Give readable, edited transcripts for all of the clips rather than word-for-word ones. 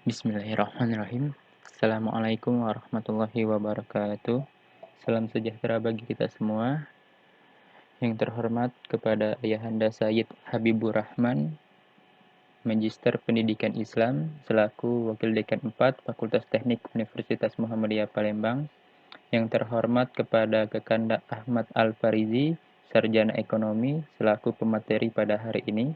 Bismillahirrahmanirrahim. Assalamualaikum warahmatullahi wabarakatuh. Salam sejahtera bagi kita semua. Yang terhormat kepada Ayahanda Sayyid Habibur Rahman, Magister Pendidikan Islam, selaku Wakil Dekan 4 Fakultas Teknik Universitas Muhammadiyah Palembang. Yang terhormat kepada Kakanda Ahmad Al-Farizi, Sarjana Ekonomi, selaku pemateri pada hari ini.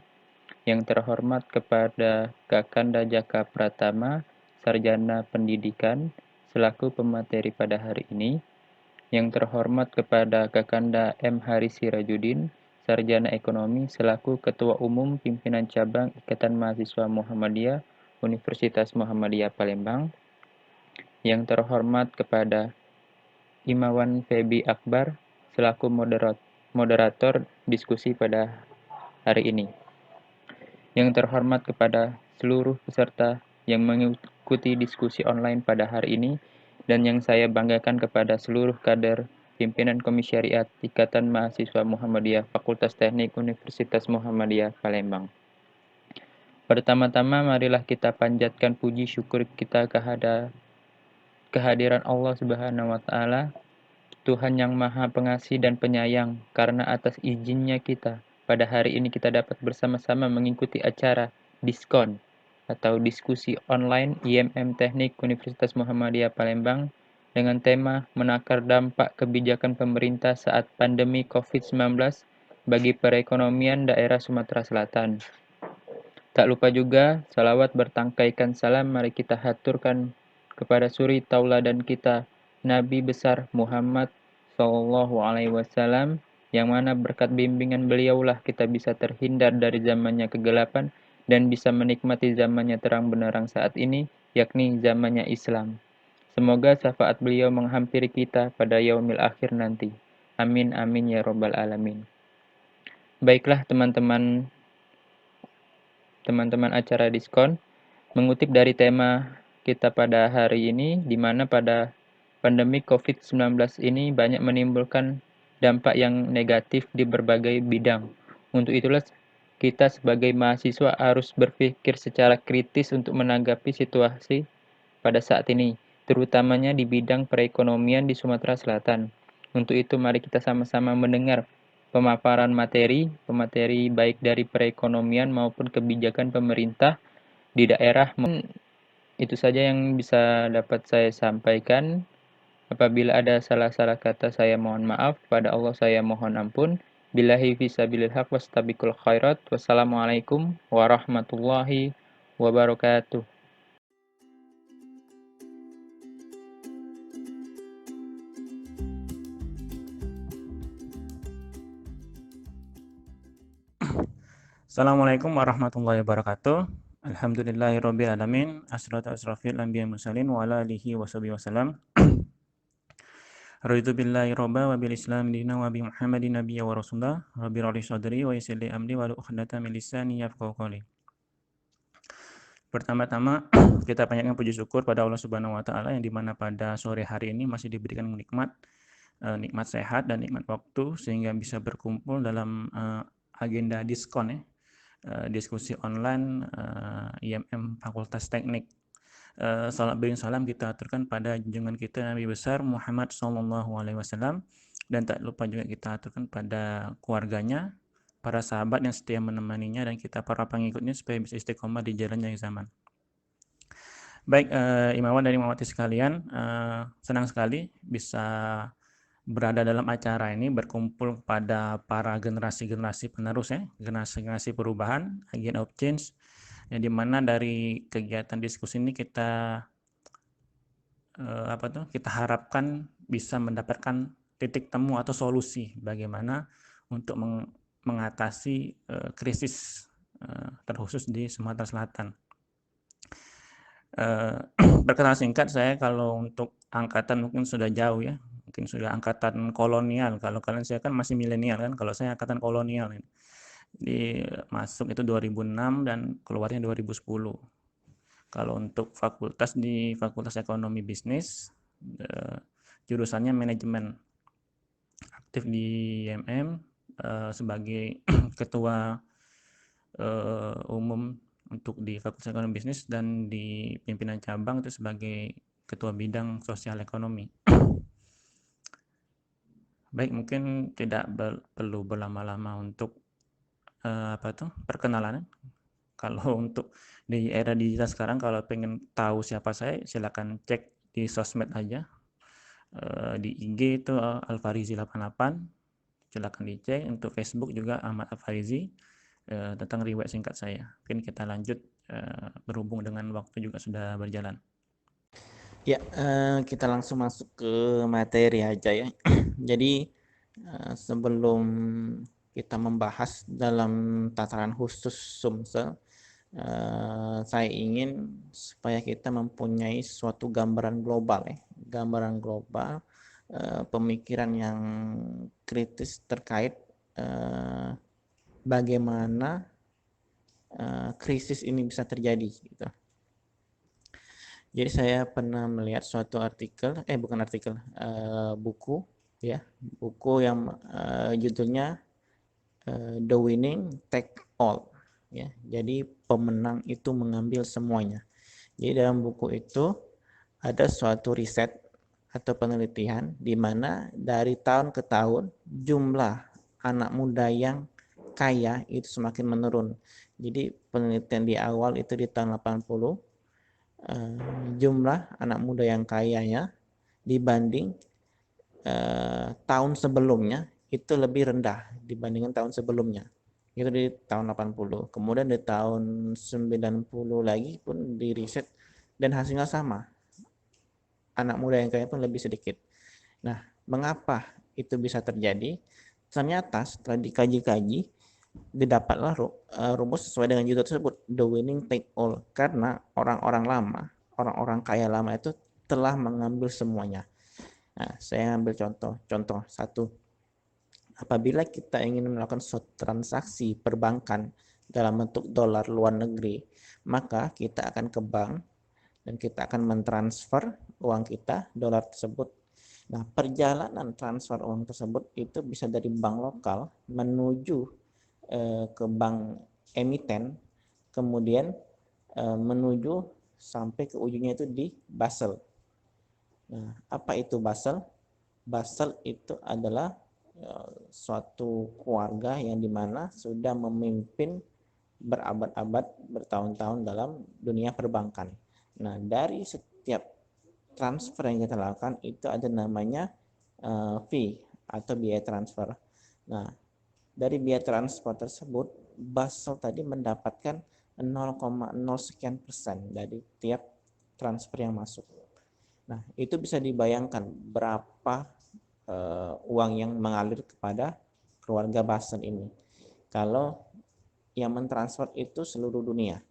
Yang terhormat kepada Kakanda Jaka Pratama, Sarjana Pendidikan, selaku pemateri pada hari ini. Yang terhormat kepada Kakanda M. Haris Sirajudin, Sarjana Ekonomi, selaku Ketua Umum Pimpinan Cabang Ikatan Mahasiswa Muhammadiyah, Universitas Muhammadiyah Palembang. Yang terhormat kepada Imawan Febi Akbar, selaku moderator diskusi pada hari ini. Yang terhormat kepada seluruh peserta yang mengikuti diskusi online pada hari ini, dan yang saya banggakan kepada seluruh kader pimpinan Komisariat Ikatan Mahasiswa Muhammadiyah Fakultas Teknik Universitas Muhammadiyah Palembang. Pertama-tama marilah kita panjatkan puji syukur kita kehadiran Allah Subhanahu wa taala, Tuhan yang Maha Pengasih dan Penyayang, karena atas izinnya kita pada hari ini kita dapat bersama-sama mengikuti acara diskon atau diskusi online IMM Teknik Universitas Muhammadiyah Palembang dengan tema menakar dampak kebijakan pemerintah saat pandemi COVID-19 bagi perekonomian daerah Sumatera Selatan. Tak lupa juga, salawat bertangkaikan salam mari kita haturkan kepada suri tauladan kita, Nabi besar Muhammad Sallallahu Alaihi Wasallam, yang mana berkat bimbingan beliaulah kita bisa terhindar dari zamannya kegelapan dan bisa menikmati zamannya terang benderang saat ini, yakni zamannya Islam. Semoga syafaat beliau menghampiri kita pada yaumil akhir nanti. Amin amin ya robbal alamin. Baiklah teman-teman acara diskon, mengutip dari tema kita pada hari ini, di mana pada pandemi COVID-19 ini banyak menimbulkan dampak yang negatif di berbagai bidang. Untuk itulah kita sebagai mahasiswa harus berpikir secara kritis untuk menanggapi situasi pada saat ini, terutamanya di bidang perekonomian di Sumatera Selatan. Untuk itu mari kita sama-sama mendengar pemaparan pemateri baik dari perekonomian maupun kebijakan pemerintah di daerah. Itu saja yang bisa dapat saya sampaikan. Apabila ada salah-salah kata saya mohon maaf, pada Allah saya mohon ampun. Billahi fisabilil haq wastabiqul khairat. Wassalamualaikum warahmatullahi wabarakatuh. Assalamualaikum warahmatullahi wabarakatuh. Alhamdulillahirabbil alamin. Assalatu asrafil anbiya mursalin wa ala alihi washabihi wasallam. Raditu billahi robba wa bil islam dina wa bi Muhammadin nabiyya wa rasulullah. Rabbi radi sadri wa yassir li amri wa uqdatan min lisani yafqahu qawli. Pertama-tama kita panjatkan puji syukur pada Allah Subhanahu wa taala yang dimana pada sore hari ini masih diberikan nikmat sehat dan nikmat waktu sehingga bisa berkumpul dalam agenda diskon ya. Diskusi online IMM Fakultas Teknik. Salam beri salam kita aturkan pada junjungan kita Nabi besar Muhammad Sallallahu Alaihi Wasallam, dan tak lupa juga kita aturkan pada keluarganya, para sahabat yang setia menemaninya, dan kita para pengikutnya supaya bisa istiqomah di jalannya yang zaman. Baik, Imawan dan Imawati sekalian, senang sekali bisa berada dalam acara ini, berkumpul pada para generasi-generasi penerus ya, generasi-generasi perubahan, agent of change, yang dimana dari kegiatan diskusi ini kita kita harapkan bisa mendapatkan titik temu atau solusi bagaimana untuk mengatasi krisis terkhusus di Sumatera Selatan. Perkenalan singkat saya, kalau untuk angkatan mungkin sudah jauh ya, mungkin sudah angkatan kolonial. Kalau kalian, saya kan masih milenial kan, kalau saya angkatan kolonial ini. Di masuk itu 2006 dan keluarnya 2010. Kalau untuk fakultas, di Fakultas Ekonomi Bisnis, jurusannya manajemen. Aktif di IMM sebagai ketua umum untuk untuk di Fakultas Ekonomi Bisnis dan di pimpinan cabang itu sebagai ketua bidang sosial ekonomi. Baik, mungkin tidak perlu berlama-lama untuk perkenalan. Kalau untuk di era digital sekarang, kalau pengen tahu siapa saya, silakan cek di sosmed aja. Di IG itu Alfarizi88, silakan dicek. Untuk Facebook juga Ahmad Alfarizi, tentang riwayat singkat saya. Mungkin kita lanjut, berhubung dengan waktu juga sudah berjalan. Ya, kita langsung masuk ke materi aja ya. Jadi sebelum kita membahas dalam tataran khusus Sumsel, saya ingin supaya kita mempunyai suatu gambaran global ya, gambaran global, pemikiran yang kritis terkait bagaimana krisis ini bisa terjadi gitu. Jadi saya pernah melihat suatu artikel, buku ya, buku yang judulnya The Winning Take All ya. Jadi pemenang itu mengambil semuanya. Jadi dalam buku itu ada suatu riset atau penelitian di mana dari tahun ke tahun jumlah anak muda yang kaya itu semakin menurun. Jadi penelitian di awal itu di tahun 80, jumlah anak muda yang kayanya dibanding tahun sebelumnya itu lebih rendah dibandingkan tahun sebelumnya. Itu di tahun 80. Kemudian di tahun 90 lagi pun di riset dan hasilnya sama. Anak muda yang kaya pun lebih sedikit. Nah, mengapa itu bisa terjadi? Ternyata setelah dikaji-kaji, didapatlah rumus sesuai dengan judul tersebut, The Winning Take All, karena orang-orang lama, orang-orang kaya lama itu telah mengambil semuanya. Nah, saya ambil contoh satu. Apabila kita ingin melakukan suatu transaksi perbankan dalam bentuk dolar luar negeri, maka kita akan ke bank dan kita akan mentransfer uang kita, dolar tersebut. Nah, perjalanan transfer uang tersebut itu bisa dari bank lokal menuju ke bank emiten, kemudian menuju sampai ke ujungnya itu di Basel. Nah, apa itu Basel? Basel itu adalah suatu keluarga yang dimana sudah memimpin berabad-abad, bertahun-tahun dalam dunia perbankan. Nah, dari setiap transfer yang kita lakukan itu ada namanya fee atau biaya transfer. Nah, dari biaya transfer tersebut, Basel tadi mendapatkan 0,0 sekian persen dari tiap transfer yang masuk. Nah, itu bisa dibayangkan berapa uang yang mengalir kepada keluarga Basel ini. Kalau yang mentransfer itu seluruh dunia.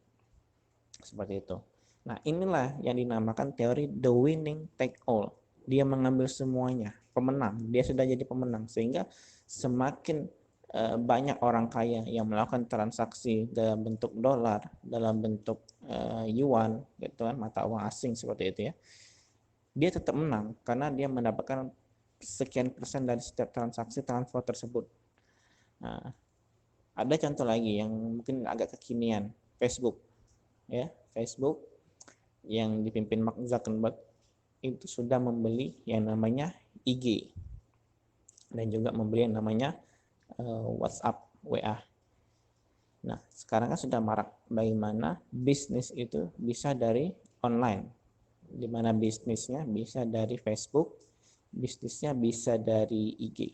Seperti itu. Nah, inilah yang dinamakan teori the winning take all. Dia mengambil semuanya, pemenang. Dia sudah jadi pemenang sehingga semakin banyak orang kaya yang melakukan transaksi dalam bentuk dolar, dalam bentuk yuan, gitu kan, mata uang asing seperti itu ya. Dia tetap menang karena dia mendapatkan sekian persen dari setiap transaksi transfer tersebut. Nah, ada contoh lagi yang mungkin agak kekinian, Facebook. Ya, Facebook yang dipimpin Mark Zuckerberg itu sudah membeli yang namanya IG dan juga membeli yang namanya WhatsApp, WA. Nah, sekarang kan sudah marak bagaimana bisnis itu bisa dari online, di mana bisnisnya bisa dari Facebook, bisnisnya bisa dari IG.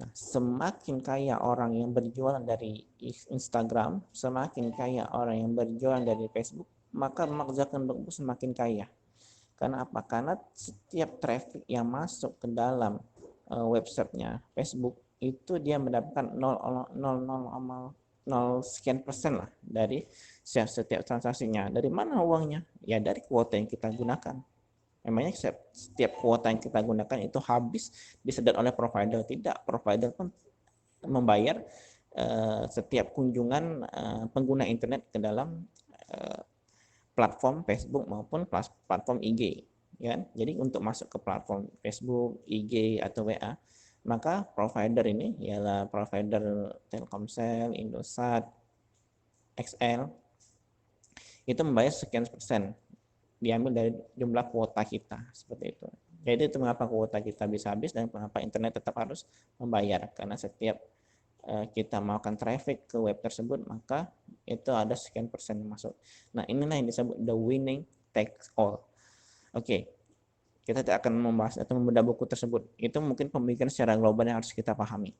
Nah, semakin kaya orang yang berjualan dari Instagram, semakin kaya orang yang berjualan dari Facebook, maka Mark Zuckerberg semakin kaya. Karena apa? Karena setiap traffic yang masuk ke dalam websitenya Facebook itu dia mendapatkan 0,0 sekian persen lah dari setiap transaksinya. Dari mana uangnya? Ya dari kuota yang kita gunakan. Memangnya setiap kuota yang kita gunakan itu habis disedot oleh provider? Tidak, provider pun membayar setiap kunjungan pengguna internet ke dalam platform Facebook maupun platform IG. Ya, jadi untuk masuk ke platform Facebook, IG atau WA, maka provider ini ialah provider Telkomsel, Indosat, XL, itu membayar sekian persen, diambil dari jumlah kuota kita, seperti itu. Jadi itu mengapa kuota kita bisa habis dan mengapa internet tetap harus membayar, karena setiap kita melakukan traffic ke web tersebut, maka itu ada sekian persen yang masuk. Nah, inilah yang disebut the winning takes all. Oke, kita tidak akan membahas atau membedah buku tersebut. Itu mungkin pemikiran secara global yang harus kita pahami.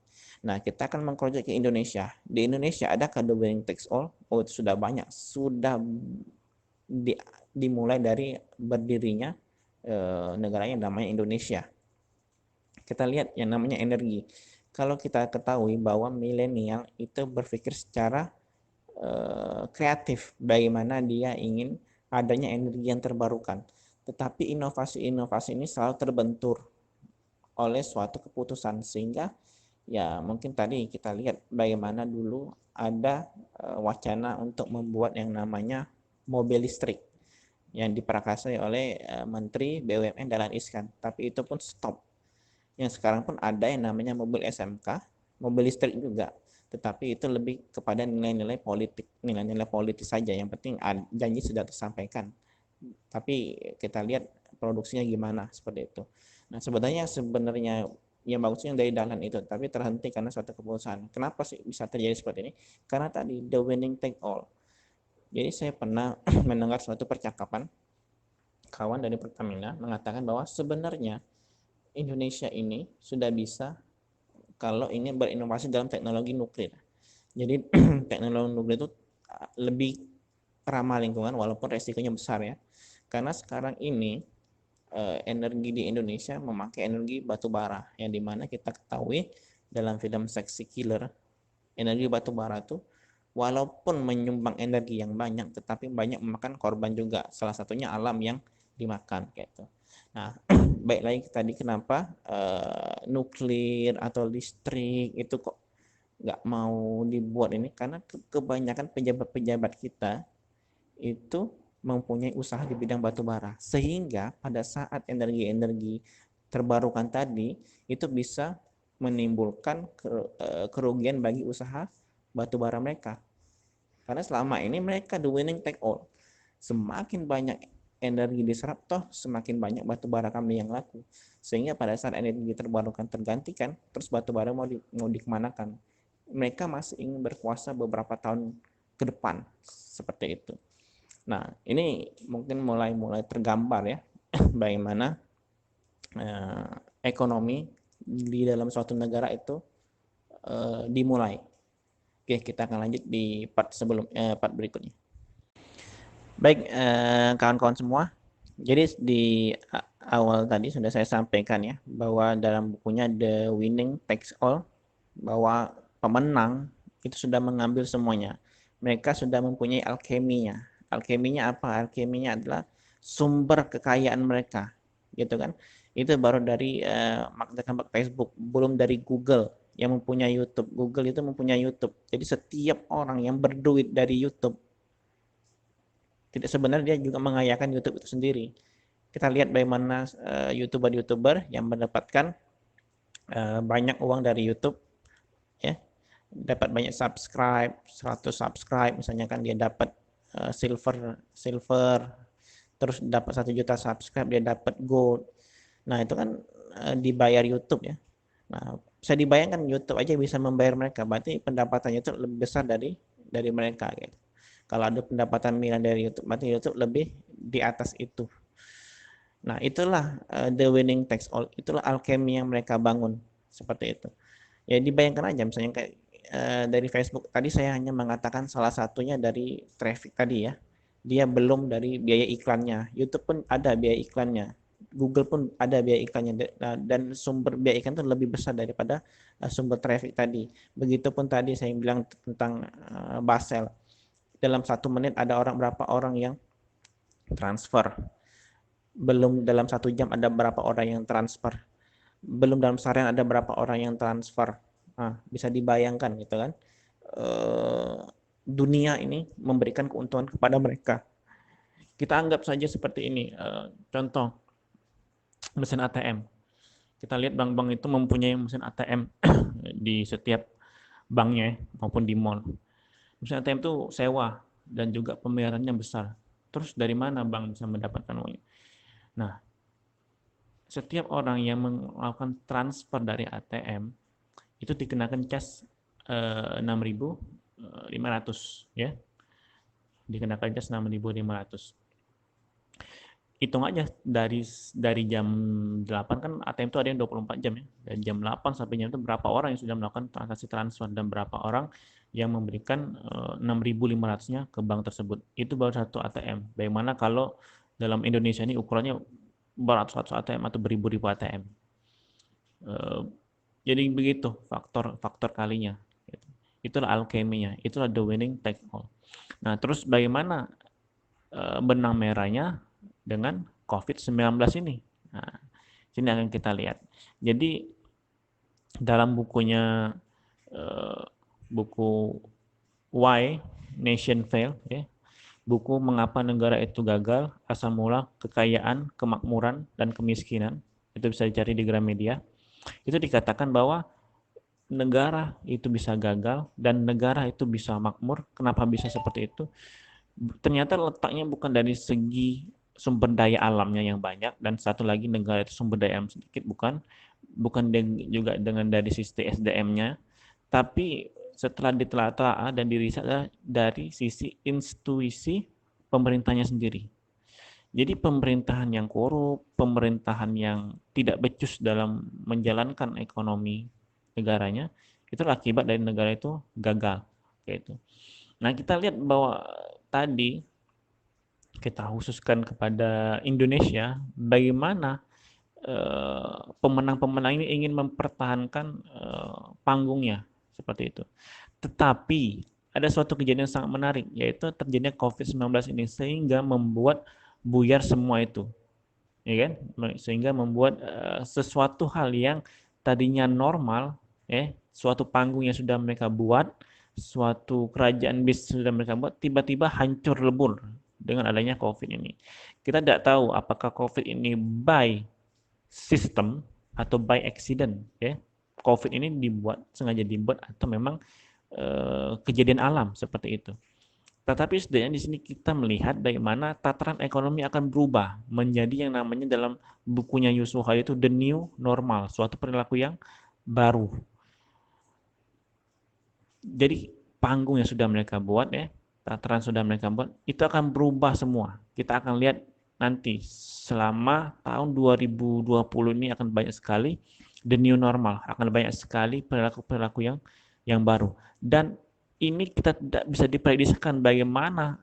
Nah, kita akan mengprojek ke Indonesia. Di Indonesia adakah the winning takes all? Oh, itu sudah banyak. Sudah dimulai dari berdirinya negara yang namanya Indonesia. Kita lihat yang namanya energi. Kalau kita ketahui bahwa milenial itu berpikir secara kreatif, bagaimana dia ingin adanya energi yang terbarukan. Tetapi inovasi-inovasi ini selalu terbentur oleh suatu keputusan, sehingga ya mungkin tadi kita lihat bagaimana dulu ada wacana untuk membuat yang namanya mobil listrik yang diprakarsai oleh Menteri BUMN Dahlan Iskan, tapi itu pun stop. Yang sekarang pun ada yang namanya mobil SMK, mobil listrik juga, tetapi itu lebih kepada nilai-nilai politik saja. Yang penting janji sudah tersampaikan, tapi kita lihat produksinya gimana, seperti itu. Nah, sebenarnya yang bagusnya dari Dahlan itu, tapi terhenti karena suatu keputusan. Kenapa sih bisa terjadi seperti ini? Karena tadi the winning take all. Jadi saya pernah mendengar suatu percakapan kawan dari Pertamina mengatakan bahwa sebenarnya Indonesia ini sudah bisa kalau ini berinovasi dalam teknologi nuklir. Jadi teknologi nuklir itu lebih ramah lingkungan walaupun resikonya besar ya. Karena sekarang ini energi di Indonesia memakai energi batu bara, yang dimana kita ketahui dalam film Sexy Killer, energi batu bara itu walaupun menyumbang energi yang banyak, tetapi banyak memakan korban juga. Salah satunya alam yang dimakan gitu. Nah, baik lagi tadi kenapa nuklir atau listrik itu kok nggak mau dibuat ini, karena kebanyakan pejabat-pejabat kita itu mempunyai usaha di bidang batu bara, sehingga pada saat energi-energi terbarukan tadi itu bisa menimbulkan kerugian bagi usaha batu bara mereka. Karena selama ini mereka the winning take all. Semakin banyak energi diserap, toh semakin banyak batu bara kami yang laku. Sehingga pada saat energi terbarukan tergantikan, terus batu bara mau dikemanakan? Mereka masih ingin berkuasa beberapa tahun ke depan, seperti itu. Nah, ini mungkin mulai tergambar ya bagaimana ekonomi di dalam suatu negara itu dimulai. Oke, kita akan lanjut di part berikutnya. Baik, kawan-kawan semua. Jadi di awal tadi sudah saya sampaikan ya bahwa dalam bukunya The Winning Takes All, bahwa pemenang itu sudah mengambil semuanya. Mereka sudah mempunyai alkeminya. Alkeminya apa? Alkeminya adalah sumber kekayaan mereka, gitu kan? Itu baru dari Mark Zuckerberg Facebook, belum dari Google yang mempunyai YouTube. Google itu mempunyai YouTube. Jadi setiap orang yang berduit dari YouTube, tidak sebenarnya dia juga mengayakan YouTube itu sendiri. Kita lihat bagaimana YouTuber yang mendapatkan banyak uang dari YouTube, ya, dapat banyak subscribe, 100 subscribe misalnya kan, dia dapat silver, terus dapat 1 juta subscribe dia dapat gold. Nah, itu kan dibayar YouTube ya. Nah, bisa dibayangkan YouTube aja bisa membayar mereka, berarti pendapatannya itu lebih besar dari mereka gitu. Kalau ada pendapatan miliaran dari YouTube, berarti YouTube lebih di atas itu. Nah, itulah the winning takes all, itulah alkemi yang mereka bangun, seperti itu. Ya dibayangkan aja misalnya kayak dari Facebook tadi saya hanya mengatakan salah satunya dari traffic tadi ya. Dia belum dari biaya iklannya. YouTube pun ada biaya iklannya. Google pun ada biaya iklannya, dan sumber biaya iklan itu lebih besar daripada sumber traffic tadi. Begitupun tadi saya bilang tentang Basel. Dalam 1 menit ada berapa orang yang transfer. Belum dalam 1 jam ada berapa orang yang transfer. Belum dalam seharian ada berapa orang yang transfer. Nah, bisa dibayangkan gitu kan. Dunia ini memberikan keuntungan kepada mereka. Kita anggap saja seperti ini, contoh mesin ATM. Kita lihat bank-bank itu mempunyai mesin ATM di setiap banknya maupun di mall. Mesin ATM itu sewa dan juga pembayarannya besar. Terus dari mana bank bisa mendapatkan uangnya? Nah, setiap orang yang melakukan transfer dari ATM itu dikenakan cas 6.500 ya. Dikenakan cas 6.500. Hitung aja dari jam 8 kan ATM itu ada yang 24 jam ya. Dari jam 8 sampai jam itu berapa orang yang sudah melakukan transaksi transfer dan berapa orang yang memberikan 6.500-nya ke bank tersebut. Itu baru satu ATM. Bagaimana kalau dalam Indonesia ini ukurannya beratus-ratus ATM atau beribu-ribu ATM. Jadi begitu faktor kalinya. Itulah alkeminya, itulah the winning take all. Nah, terus bagaimana benang merahnya dengan COVID-19 ini? Nah, sini akan kita lihat. Jadi dalam bukunya buku Why Nation Fail, ya, buku Mengapa Negara Itu Gagal, Asal Mula Kekayaan, Kemakmuran, dan Kemiskinan, itu bisa dicari di Gramedia. Itu dikatakan bahwa negara itu bisa gagal dan negara itu bisa makmur. Kenapa bisa seperti itu? Ternyata letaknya bukan dari segi sumber daya alamnya yang banyak, dan satu lagi negara itu sumber daya alam sedikit, bukan juga dengan dari sisi SDM-nya, tapi setelah ditelaah dan diriset dari sisi institusi pemerintahnya sendiri. Jadi pemerintahan yang korup, pemerintahan yang tidak becus dalam menjalankan ekonomi negaranya, itu akibat dari negara itu gagal. Gitu. Nah, kita lihat bahwa tadi kita khususkan kepada Indonesia, bagaimana pemenang-pemenang ini ingin mempertahankan panggungnya seperti itu. Tetapi ada suatu kejadian sangat menarik, yaitu terjadinya COVID-19 ini sehingga membuat buyar semua itu, ya kan? Sehingga membuat sesuatu hal yang tadinya normal, suatu panggung yang sudah mereka buat, suatu kerajaan bisnis sudah mereka buat, tiba-tiba hancur lebur dengan adanya COVID ini. Kita tidak tahu apakah COVID ini by system atau by accident, ya. COVID ini sengaja dibuat atau memang kejadian alam seperti itu. Tetapi setidaknya di sini kita melihat bagaimana tataran ekonomi akan berubah menjadi yang namanya dalam bukunya Yusof itu the new normal, suatu perilaku yang baru. Jadi panggung yang sudah mereka buat, ya, tataran sudah mereka buat, itu akan berubah semua. Kita akan lihat nanti selama tahun 2020 ini akan banyak sekali the new normal, akan banyak sekali perilaku-perilaku yang baru. Dan ini kita tidak bisa diprediksikan bagaimana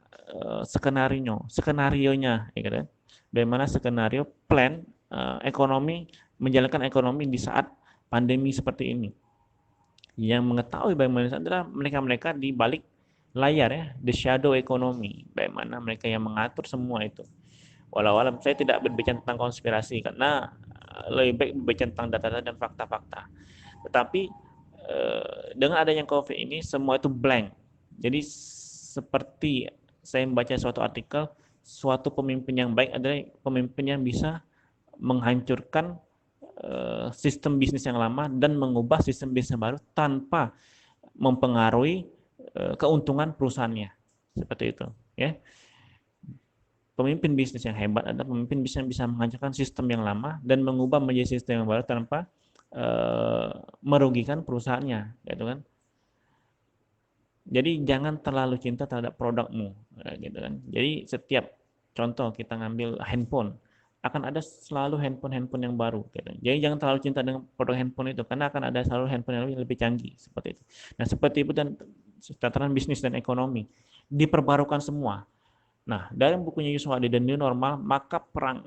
skenario-nya, ya kan? Bagaimana skenario plan ekonomi, menjalankan ekonomi di saat pandemi seperti ini. Yang mengetahui bagaimana adalah mereka-mereka di balik layar, ya, the shadow economy, bagaimana mereka yang mengatur semua itu. Walau alam saya tidak berbicara tentang konspirasi karena lebih baik berbicara tentang data-data dan fakta-fakta. Tetapi dengan adanya COVID ini semua itu blank. Jadi seperti saya membaca suatu artikel, suatu pemimpin yang baik adalah pemimpin yang bisa menghancurkan sistem bisnis yang lama dan mengubah sistem bisnis yang baru tanpa mempengaruhi keuntungan perusahaannya. Seperti itu, ya. Pemimpin bisnis yang hebat adalah pemimpin bisnis yang bisa menghancurkan sistem yang lama dan mengubah menjadi sistem yang baru tanpa merugikan perusahaannya, gitu kan. Jadi jangan terlalu cinta terhadap produkmu, gitu kan. Jadi setiap contoh kita ngambil handphone, akan ada selalu handphone yang baru, gitu. Jadi jangan terlalu cinta dengan produk handphone itu karena akan ada selalu handphone yang lebih canggih seperti itu. Nah, seperti itu dan tataran bisnis dan ekonomi diperbarukan semua. Nah, dalam bukunya Yusof Hadi The New Normal, maka perang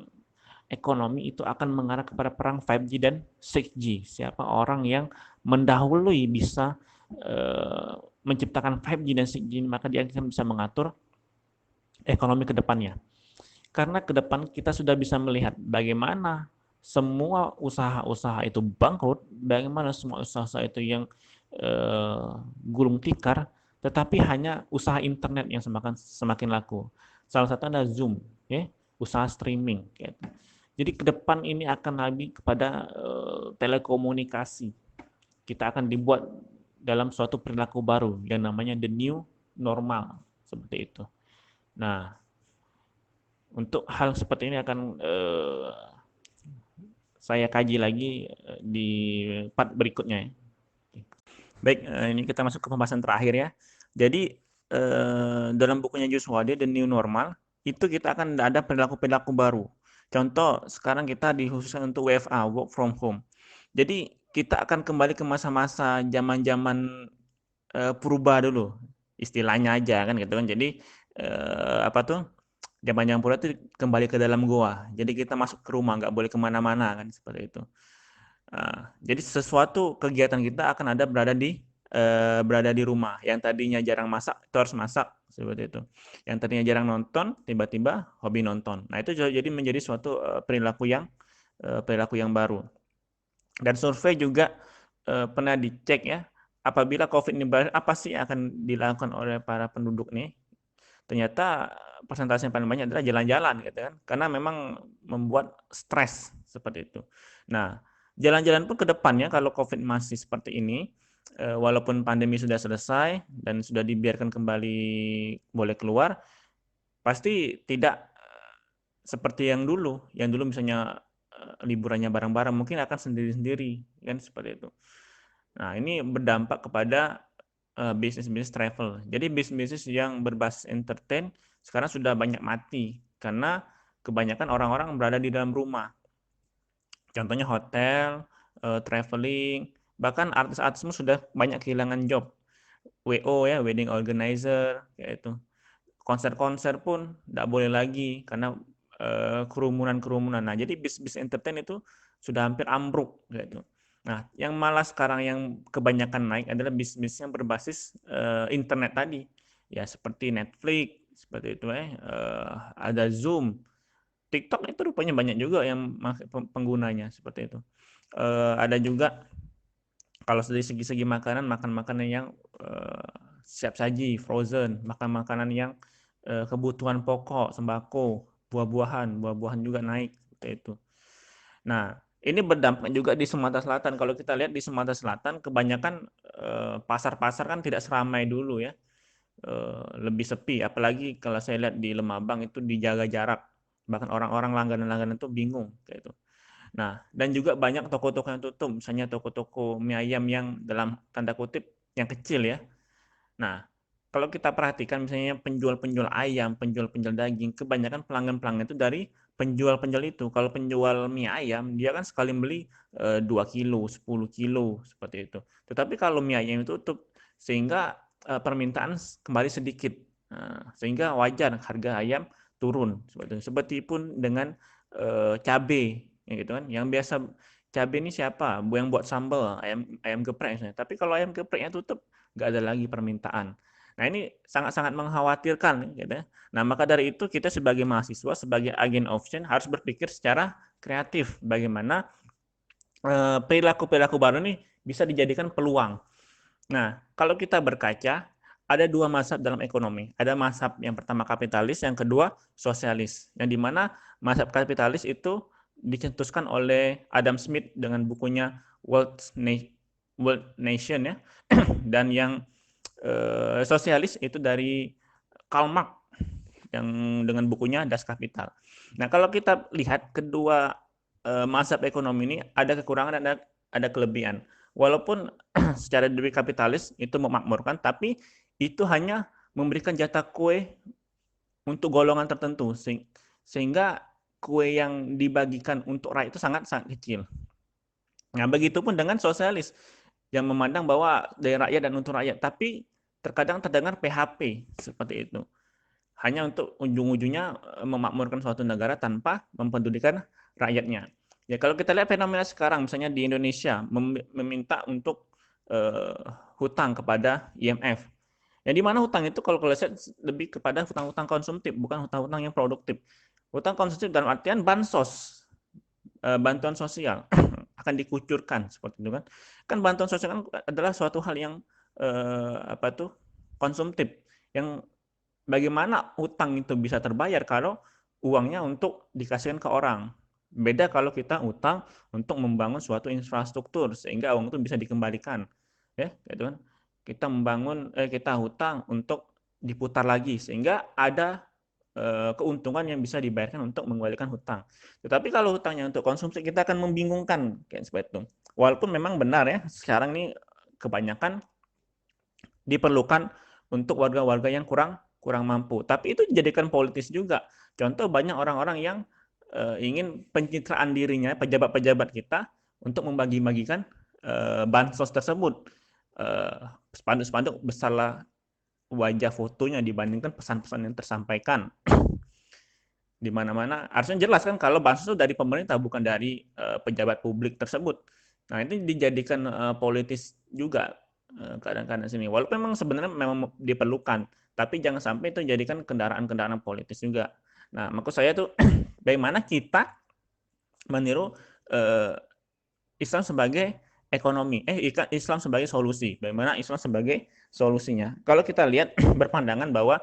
ekonomi itu akan mengarah kepada perang 5G dan 6G. Siapa orang yang mendahului bisa menciptakan 5G dan 6G, maka dia akan bisa mengatur ekonomi ke depannya. Karena ke depan kita sudah bisa melihat bagaimana semua usaha-usaha itu bangkrut, bagaimana semua usaha itu yang gulung tikar, tetapi hanya usaha internet yang semakin laku. Salah satu ada Zoom, ya, usaha streaming. Gitu. Jadi ke depan ini akan lebih kepada telekomunikasi. Kita akan dibuat dalam suatu perilaku baru yang namanya the new normal, seperti itu. Nah, untuk hal seperti ini akan saya kaji lagi di part berikutnya ya. Baik, ini kita masuk ke pembahasan terakhir ya. Jadi dalam bukunya Joshua The New Normal itu kita akan ada perilaku-perilaku baru. Contoh sekarang kita dikhususkan untuk WFA, work from home. Jadi kita akan kembali ke masa-masa zaman-zaman purba dulu, istilahnya aja kan gitu kan. Jadi apa tuh? Zaman-zaman purba itu kembali ke dalam gua. Jadi kita masuk ke rumah, nggak boleh kemana-mana kan seperti itu. Jadi sesuatu kegiatan kita akan ada berada di rumah. Yang tadinya jarang masak, itu harus masak seperti itu. Yang tadinya jarang nonton, tiba-tiba hobi nonton. Nah itu jadi menjadi suatu perilaku yang baru. Dan survei juga pernah dicek ya, apabila COVID ini berakhir, apa sih yang akan dilakukan oleh para penduduk nih? Ternyata persentase yang paling banyak adalah jalan-jalan gitu kan, karena memang membuat stres seperti itu. Nah, jalan-jalan pun ke depannya kalau COVID masih seperti ini, walaupun pandemi sudah selesai dan sudah dibiarkan kembali boleh keluar, pasti tidak seperti yang dulu misalnya liburannya bareng-bareng, mungkin akan sendiri-sendiri kan seperti itu. Nah, ini berdampak kepada bisnis-bisnis travel. Jadi bisnis-bisnis yang berbasis entertain sekarang sudah banyak mati karena kebanyakan orang-orang berada di dalam rumah. Contohnya hotel, traveling, bahkan artis-artis sudah banyak kehilangan job. WO ya, wedding organizer, kayak itu. Konser-konser pun tidak boleh lagi karena kerumunan-kerumunan. Nah, jadi bisnis entertain itu sudah hampir ambruk gitu. Nah, yang malah sekarang yang kebanyakan naik adalah bisnis yang berbasis internet tadi. Ya, seperti Netflix, seperti itu ada Zoom. TikTok itu rupanya banyak juga yang penggunanya seperti itu. Ada juga kalau dari segi makanan, makan makanan yang siap saji, frozen, makan makanan yang kebutuhan pokok, sembako, buah-buahan juga naik seperti itu. Nah, ini berdampak juga di Sumatera Selatan. Kalau kita lihat di Sumatera Selatan, kebanyakan pasar-pasar kan tidak seramai dulu ya, lebih sepi. Apalagi kalau saya lihat di Lemabang itu dijaga jarak, bahkan orang-orang langganan-langganan itu bingung kayak itu. Nah, dan juga banyak toko-toko yang tutup, misalnya toko-toko mie ayam yang dalam tanda kutip yang kecil ya. Nah, kalau kita perhatikan misalnya penjual-penjual ayam, penjual-penjual daging, kebanyakan pelanggan-pelanggan itu dari penjual-penjual itu. Kalau penjual mie ayam, dia kan sekali beli 2 kilo, 10 kilo, seperti itu. Tetapi kalau mie ayam itu tutup, sehingga permintaan kembali sedikit. Sehingga wajar harga ayam turun. Seperti pun dengan cabai, gitu kan. Yang biasa cabai ini siapa? Yang buat sambal, ayam geprek misalnya. Tapi kalau ayam gepreknya tutup, nggak ada lagi permintaan. Nah, ini sangat-sangat mengkhawatirkan gitu ya. Nah, maka dari itu kita sebagai mahasiswa, sebagai agen of change harus berpikir secara kreatif bagaimana perilaku-perilaku baru ini bisa dijadikan peluang. Nah, kalau kita berkaca, ada dua mazhab dalam ekonomi. Ada mazhab yang pertama kapitalis, yang kedua sosialis. Yang dimana mazhab kapitalis itu dicetuskan oleh Adam Smith dengan bukunya World Nation ya. Dan yang sosialis itu dari Karl Marx yang dengan bukunya Das Kapital. Nah, kalau kita lihat kedua mazhab ekonomi ini ada kekurangan dan ada kelebihan. Walaupun secara diri kapitalis itu memakmurkan, tapi itu hanya memberikan jatah kue untuk golongan tertentu, sehingga kue yang dibagikan untuk rakyat itu sangat-sangat kecil. Nah, begitupun dengan sosialis yang memandang bahwa dari rakyat dan untuk rakyat, tapi terkadang terdengar PHP seperti itu. Hanya untuk ujung-ujungnya memakmurkan suatu negara tanpa mempedulikan rakyatnya. Ya, kalau kita lihat fenomena sekarang, misalnya di Indonesia meminta untuk hutang kepada IMF. Yang dimana hutang itu kalau saya lebih kepada hutang-hutang konsumtif, bukan hutang-hutang yang produktif. Hutang konsumtif dalam artian bansos, bantuan sosial akan dikucurkan seperti itu kan. Kan bantuan sosial kan adalah suatu hal yang konsumtif, yang bagaimana utang itu bisa terbayar kalau uangnya untuk dikasihkan ke orang. Beda kalau kita utang untuk membangun suatu infrastruktur sehingga uang itu bisa dikembalikan. Ya, gitu kan. Kita hutang untuk diputar lagi sehingga ada keuntungan yang bisa dibayarkan untuk mengembalikan hutang. Tetapi kalau hutangnya untuk konsumsi kita akan membingungkan kayak seperti itu. Walaupun memang benar ya, sekarang ini kebanyakan diperlukan untuk warga-warga yang kurang mampu. Tapi itu dijadikan politis juga. Contoh banyak orang-orang yang ingin pencitraan dirinya, pejabat-pejabat kita untuk membagi-bagikan bansos tersebut. Spanduk-spanduk besarlah wajah fotonya dibandingkan pesan-pesan yang tersampaikan. Di mana-mana harusnya jelas kan kalau bansos itu dari pemerintah bukan dari pejabat publik tersebut. Nah, ini dijadikan politis juga kadang-kadang sini. Walaupun memang sebenarnya memang diperlukan, tapi jangan sampai itu jadikan kendaraan-kendaraan politis juga. Nah, maksud saya tuh bagaimana kita meniru Islam sebagai ekonomi, Islam sebagai solusi. Bagaimana Islam sebagai solusinya? Kalau kita lihat berpandangan bahwa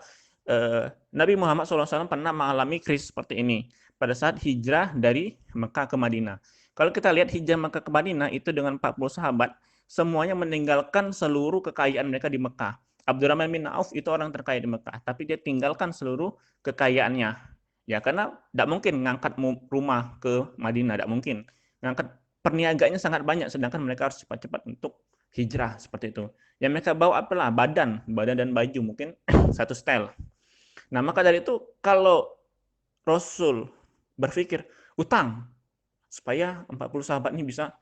Nabi Muhammad SAW pernah mengalami krisis seperti ini pada saat hijrah dari Mekah ke Madinah. Kalau kita lihat hijrah Mekah ke Madinah itu dengan 40 sahabat, semuanya meninggalkan seluruh kekayaan mereka di Mekah. Abdurrahman bin Auf itu orang terkaya di Mekah, tapi dia tinggalkan seluruh kekayaannya. Ya, karena tidak mungkin ngangkat rumah ke Madinah, tidak mungkin. Ngangkat perniagaannya sangat banyak, sedangkan mereka harus cepat-cepat untuk hijrah seperti itu. Yang mereka bawa apalah badan dan baju, mungkin satu setel. Nah, maka dari itu kalau Rasul berpikir utang supaya 40 sahabat ini bisa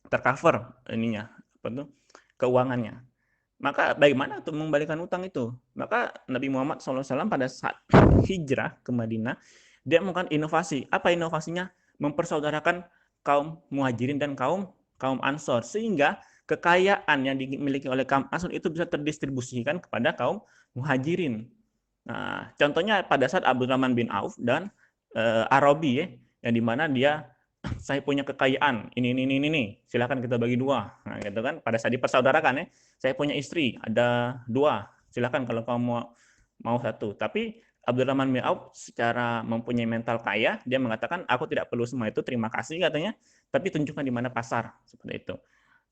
tercover ininya, keuangannya. Maka bagaimana untuk mengembalikan utang itu? Maka Nabi Muhammad SAW pada saat hijrah ke Madinah, dia melakukan inovasi. Apa inovasinya? Mempersaudarakan kaum Muhajirin dan kaum Ansor, sehingga kekayaan yang dimiliki oleh kaum Ansor itu bisa terdistribusikan kepada kaum Muhajirin. Nah, contohnya pada saat Abdurrahman bin Auf dan Arabi ya, yang dimana dia saya punya kekayaan ini, silakan kita bagi dua. Nah, gitu kan, pada saat dipersaudarakan ya, saya punya istri ada dua, silakan kalau kamu mau satu. Tapi Abdurrahman bin Auf secara mempunyai mental kaya, dia mengatakan aku tidak perlu semua itu, terima kasih katanya, tapi tunjukkan di mana pasar seperti itu.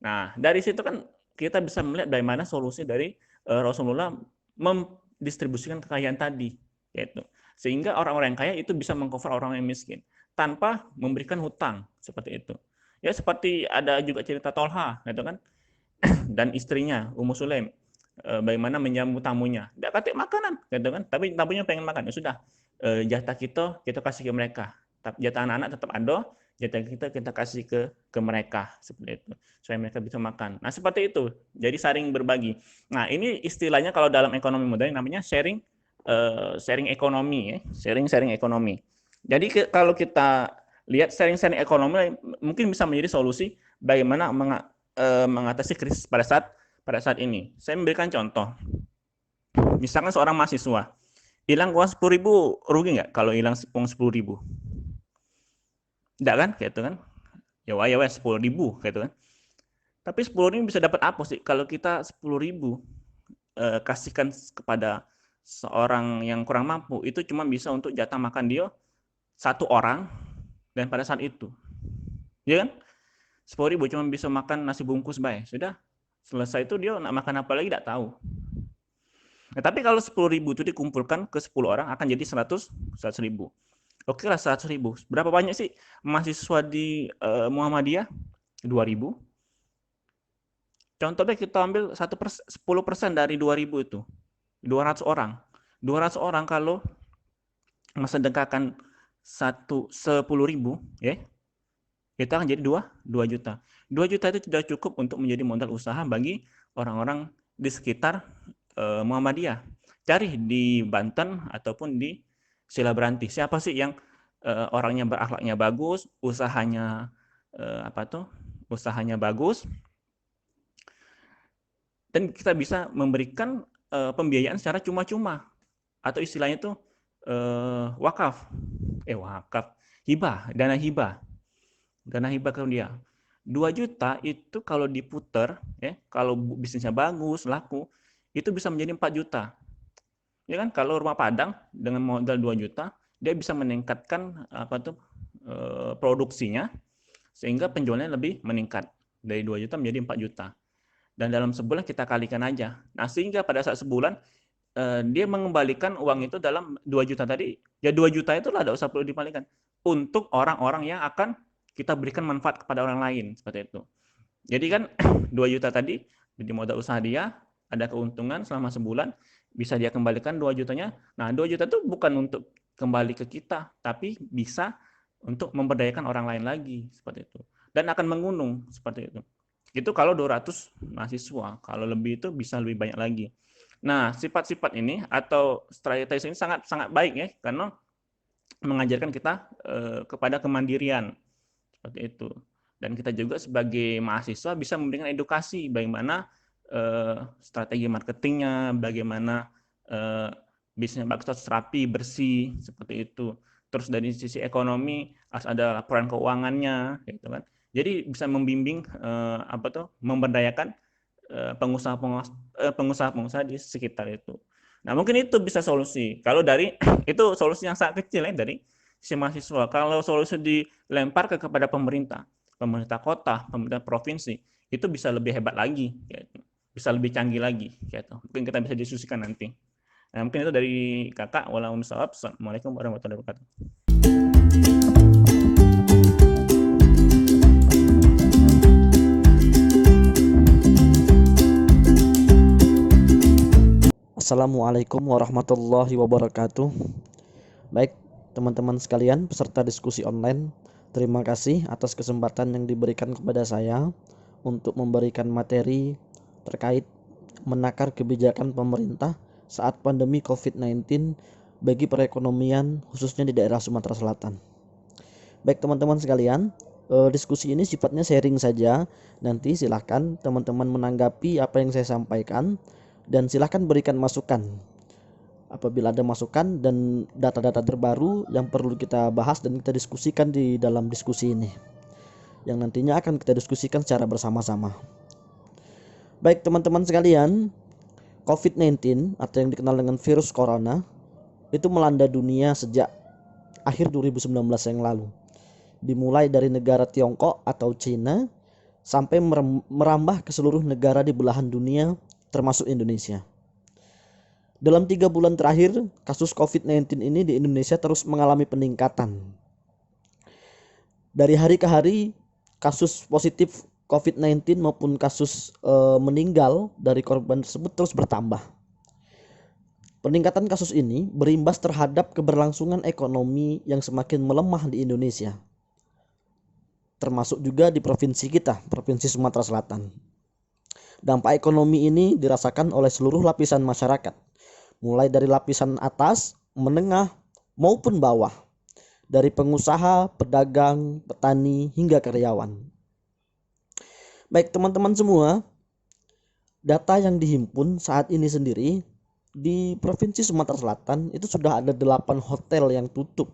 Nah, dari situ kan kita bisa melihat bagaimana solusi dari Rasulullah mendistribusikan kekayaan tadi, yaitu sehingga orang-orang yang kaya itu bisa mengcover orang yang miskin tanpa memberikan hutang seperti itu. Ya seperti ada juga cerita Tolha, gitu kan, dan istrinya Ummu Sulaim, bagaimana menyambut tamunya. Tidak kasih makanan, gitu kan, tapi tamunya pengen makan, ya sudah, jatah kita kasih ke mereka. Tapi jatah anak-anak tetap ada, jatah kita kasih ke mereka seperti itu, supaya mereka bisa makan. Nah seperti itu, jadi saling berbagi. Nah ini istilahnya kalau dalam ekonomi modern namanya sharing ekonomi, ya, sharing ekonomi. Jadi kalau kita lihat sharing ekonomi mungkin bisa menjadi solusi bagaimana mengatasi krisis pada saat ini. Saya memberikan contoh. Misalkan seorang mahasiswa hilang uang 10.000, rugi nggak kalau hilang uang 10.000? Tidak kan, kayak itu kan? Ya 10.000 kayak itu kan. Tapi 10.000 bisa dapat apa sih kalau kita 10.000 kasihkan kepada seorang yang kurang mampu, itu cuma bisa untuk jatah makan dia satu orang dan pada saat itu, ya kan? 10.000 cuma bisa makan nasi bungkus baik, sudah selesai itu dia nak makan apa lagi tidak tahu. Nah, tapi kalau 10.000 itu dikumpulkan ke 10 orang akan jadi 100.000. Oke lah 100.000. Berapa banyak sih mahasiswa di Muhammadiyah? 2.000. Contohnya kita ambil 10% dari 2.000 itu. 200 orang. 200 orang kalau mensedekahkan 10.000 ya, kita akan jadi 2 juta. 2 juta itu tidak cukup untuk menjadi modal usaha bagi orang-orang di sekitar Muhammadiyah. Cari di Banten ataupun di Silaberanti. Siapa sih yang orangnya berakhlaknya bagus, usahanya usahanya bagus, dan kita bisa memberikan pembiayaan secara cuma-cuma, atau istilahnya itu wakaf, hibah, dana hibah ke dia. 2 juta itu kalau diputar, ya, kalau bisnisnya bagus, laku, itu bisa menjadi 4 juta. Ya kan, kalau rumah Padang dengan modal 2 juta, dia bisa meningkatkan produksinya sehingga penjualannya lebih meningkat dari 2 juta menjadi 4 juta. dan dalam sebulan kita kalikan aja. Nah, sehingga pada saat sebulan dia mengembalikan uang itu dalam 2 juta tadi, ya 2 juta itulah tidak usah perlu dikembalikan untuk orang-orang yang akan kita berikan manfaat kepada orang lain, seperti itu. Jadi kan 2 juta tadi jadi modal usaha dia, ada keuntungan selama sebulan, bisa dia kembalikan 2 jutanya. Nah, 2 juta itu bukan untuk kembali ke kita, tapi bisa untuk memberdayakan orang lain lagi, seperti itu. Dan akan mengunung, seperti itu. Itu kalau 200 mahasiswa, kalau lebih itu bisa lebih banyak lagi. Nah, sifat-sifat ini atau strategi ini sangat baik ya, karena mengajarkan kita kepada kemandirian, seperti itu. Dan kita juga sebagai mahasiswa bisa memberikan edukasi bagaimana strategi marketingnya, bagaimana bisnis bagus, rapi, bersih, seperti itu. Terus dari sisi ekonomi harus ada laporan keuangannya, gitu kan. Jadi bisa membimbing memberdayakan pengusaha-pengusaha di sekitar itu. Nah, mungkin itu bisa solusi. Kalau dari itu solusi yang sangat kecil ya dari si mahasiswa. Kalau solusi dilempar kepada pemerintah kota, pemerintah provinsi, itu bisa lebih hebat lagi, gitu. Bisa lebih canggih lagi, gitu. Mungkin kita bisa diskusikan nanti. Nah, mungkin itu dari kakak. Assalamualaikum warahmatullahi wabarakatuh. Assalamualaikum warahmatullahi wabarakatuh. Baik, teman-teman sekalian peserta diskusi online, terima kasih atas kesempatan yang diberikan kepada saya untuk memberikan materi terkait menakar kebijakan pemerintah saat pandemi COVID-19 bagi perekonomian khususnya di daerah Sumatera Selatan. Baik teman-teman sekalian, diskusi ini sifatnya sharing saja. Nanti silahkan teman-teman menanggapi apa yang saya sampaikan dan silahkan berikan masukan apabila ada masukan dan data-data terbaru yang perlu kita bahas dan kita diskusikan di dalam diskusi ini, yang nantinya akan kita diskusikan secara bersama-sama. Baik teman-teman sekalian, COVID-19 atau yang dikenal dengan virus corona itu melanda dunia sejak akhir 2019 yang lalu. Dimulai dari negara Tiongkok atau Cina sampai merambah ke seluruh negara di belahan dunia termasuk Indonesia. Dalam 3 bulan terakhir, kasus COVID-19 ini di Indonesia terus mengalami peningkatan. Dari hari ke hari, kasus positif COVID-19 maupun kasus meninggal dari korban tersebut terus bertambah. Peningkatan kasus ini berimbas terhadap keberlangsungan ekonomi yang semakin melemah di Indonesia, termasuk juga di provinsi kita, Provinsi Sumatera Selatan. Dampak ekonomi ini dirasakan oleh seluruh lapisan masyarakat, mulai dari lapisan atas, menengah, maupun bawah, dari pengusaha, pedagang, petani, hingga karyawan. Baik teman-teman semua, data yang dihimpun saat ini sendiri di Provinsi Sumatera Selatan itu sudah ada 8 hotel yang tutup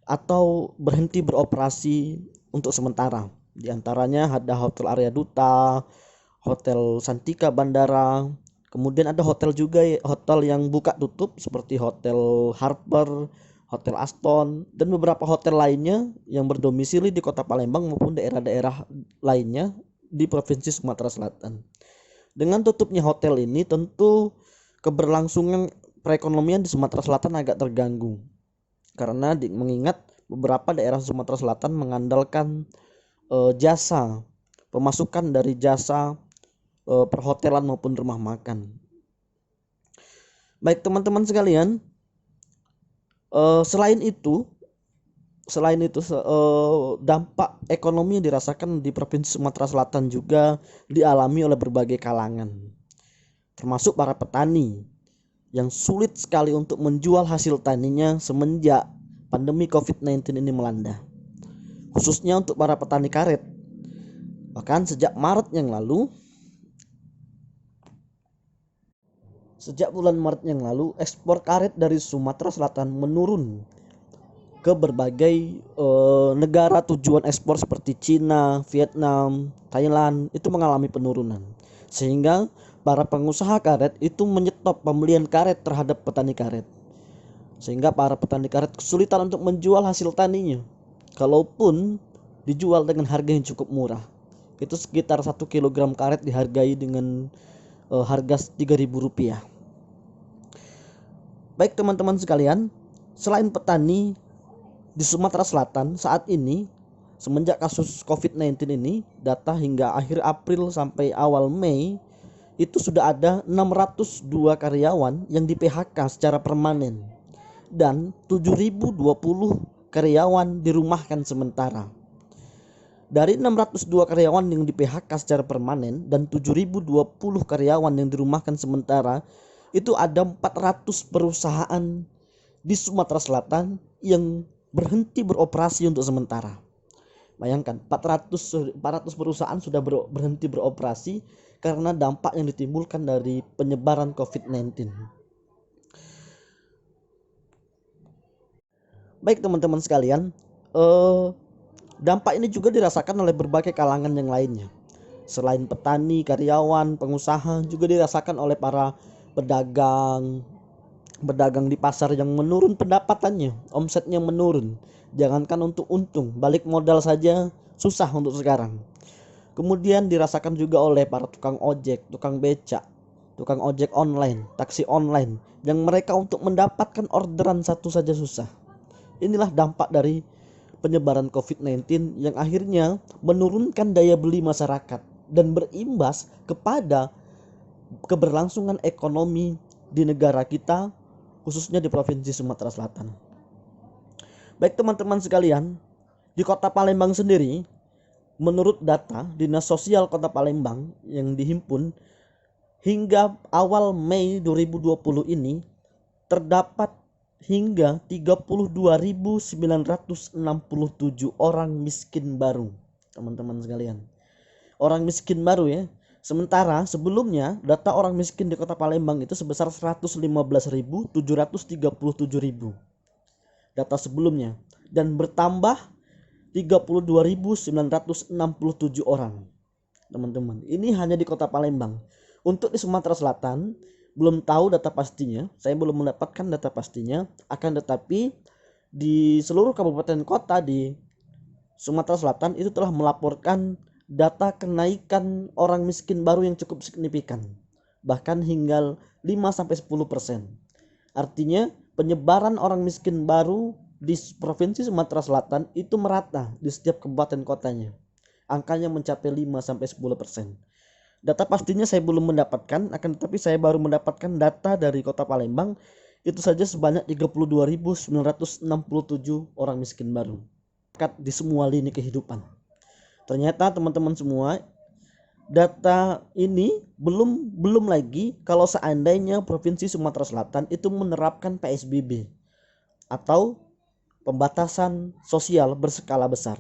atau berhenti beroperasi untuk sementara. Di antaranya ada Hotel Arya Duta, Hotel Santika Bandara, kemudian ada hotel juga hotel yang buka tutup seperti Hotel Harper, Hotel Aston, dan beberapa hotel lainnya yang berdomisili di Kota Palembang maupun daerah-daerah lainnya di Provinsi Sumatera Selatan. Dengan tutupnya hotel ini tentu keberlangsungan perekonomian di Sumatera Selatan agak terganggu, karena mengingat beberapa daerah Sumatera Selatan mengandalkan jasa pemasukan dari jasa perhotelan maupun rumah makan. Baik teman-teman sekalian, selain itu dampak ekonomi yang dirasakan di Provinsi Sumatera Selatan juga dialami oleh berbagai kalangan, termasuk para petani yang sulit sekali untuk menjual hasil taninya semenjak pandemi COVID-19 ini melanda, khususnya untuk para petani karet. Bahkan sejak bulan Maret yang lalu, ekspor karet dari Sumatera Selatan menurun ke berbagai negara tujuan ekspor seperti Cina, Vietnam, Thailand, itu mengalami penurunan. Sehingga para pengusaha karet itu menyetop pembelian karet terhadap petani karet. Sehingga para petani karet kesulitan untuk menjual hasil taninya, kalaupun dijual dengan harga yang cukup murah. Itu sekitar 1 kilogram karet dihargai dengan harga Rp3.000. Baik teman-teman sekalian, selain petani di Sumatera Selatan saat ini, semenjak kasus COVID-19 ini, data hingga akhir April sampai awal Mei, itu sudah ada 602 karyawan yang di PHK secara permanen dan 7.020 karyawan dirumahkan sementara. Dari 602 karyawan yang di PHK secara permanen dan 7.020 karyawan yang dirumahkan sementara, itu ada 400 perusahaan di Sumatera Selatan yang berhenti beroperasi untuk sementara. Bayangkan 400 perusahaan sudah berhenti beroperasi karena dampak yang ditimbulkan dari penyebaran COVID-19. Baik teman-teman sekalian, dampak ini juga dirasakan oleh berbagai kalangan yang lainnya. Selain petani, karyawan, pengusaha, juga dirasakan oleh para pedagang di pasar yang menurun pendapatannya, omsetnya menurun. Jangankan untuk untung, balik modal saja susah untuk sekarang. Kemudian dirasakan juga oleh para tukang ojek, tukang becak, tukang ojek online, taksi online, yang mereka untuk mendapatkan orderan satu saja susah. Inilah dampak dari penyebaran COVID-19 yang akhirnya menurunkan daya beli masyarakat dan berimbas kepada keberlangsungan ekonomi di negara kita, khususnya di Provinsi Sumatera Selatan. Baik teman-teman sekalian, di Kota Palembang sendiri, menurut data Dinas Sosial Kota Palembang yang dihimpun hingga awal Mei 2020 ini, terdapat hingga 32.967 orang miskin baru, teman-teman sekalian. Orang miskin baru ya. Sementara sebelumnya data orang miskin di Kota Palembang itu sebesar 115.737 data sebelumnya, dan bertambah 32.967 orang. Teman-teman, ini hanya di Kota Palembang. Untuk di Sumatera Selatan belum tahu data pastinya, saya belum mendapatkan data pastinya, akan tetapi di seluruh kabupaten kota di Sumatera Selatan itu telah melaporkan data kenaikan orang miskin baru yang cukup signifikan, bahkan hingga 5-10%. Artinya penyebaran orang miskin baru di Provinsi Sumatera Selatan itu merata di setiap kabupaten kotanya. Angkanya mencapai 5-10%. Data pastinya saya belum mendapatkan, akan tetapi saya baru mendapatkan data dari Kota Palembang, itu saja sebanyak 32.967 orang miskin baru di semua lini kehidupan. Ternyata teman-teman semua, data ini belum lagi kalau seandainya Provinsi Sumatera Selatan itu menerapkan PSBB atau pembatasan sosial berskala besar.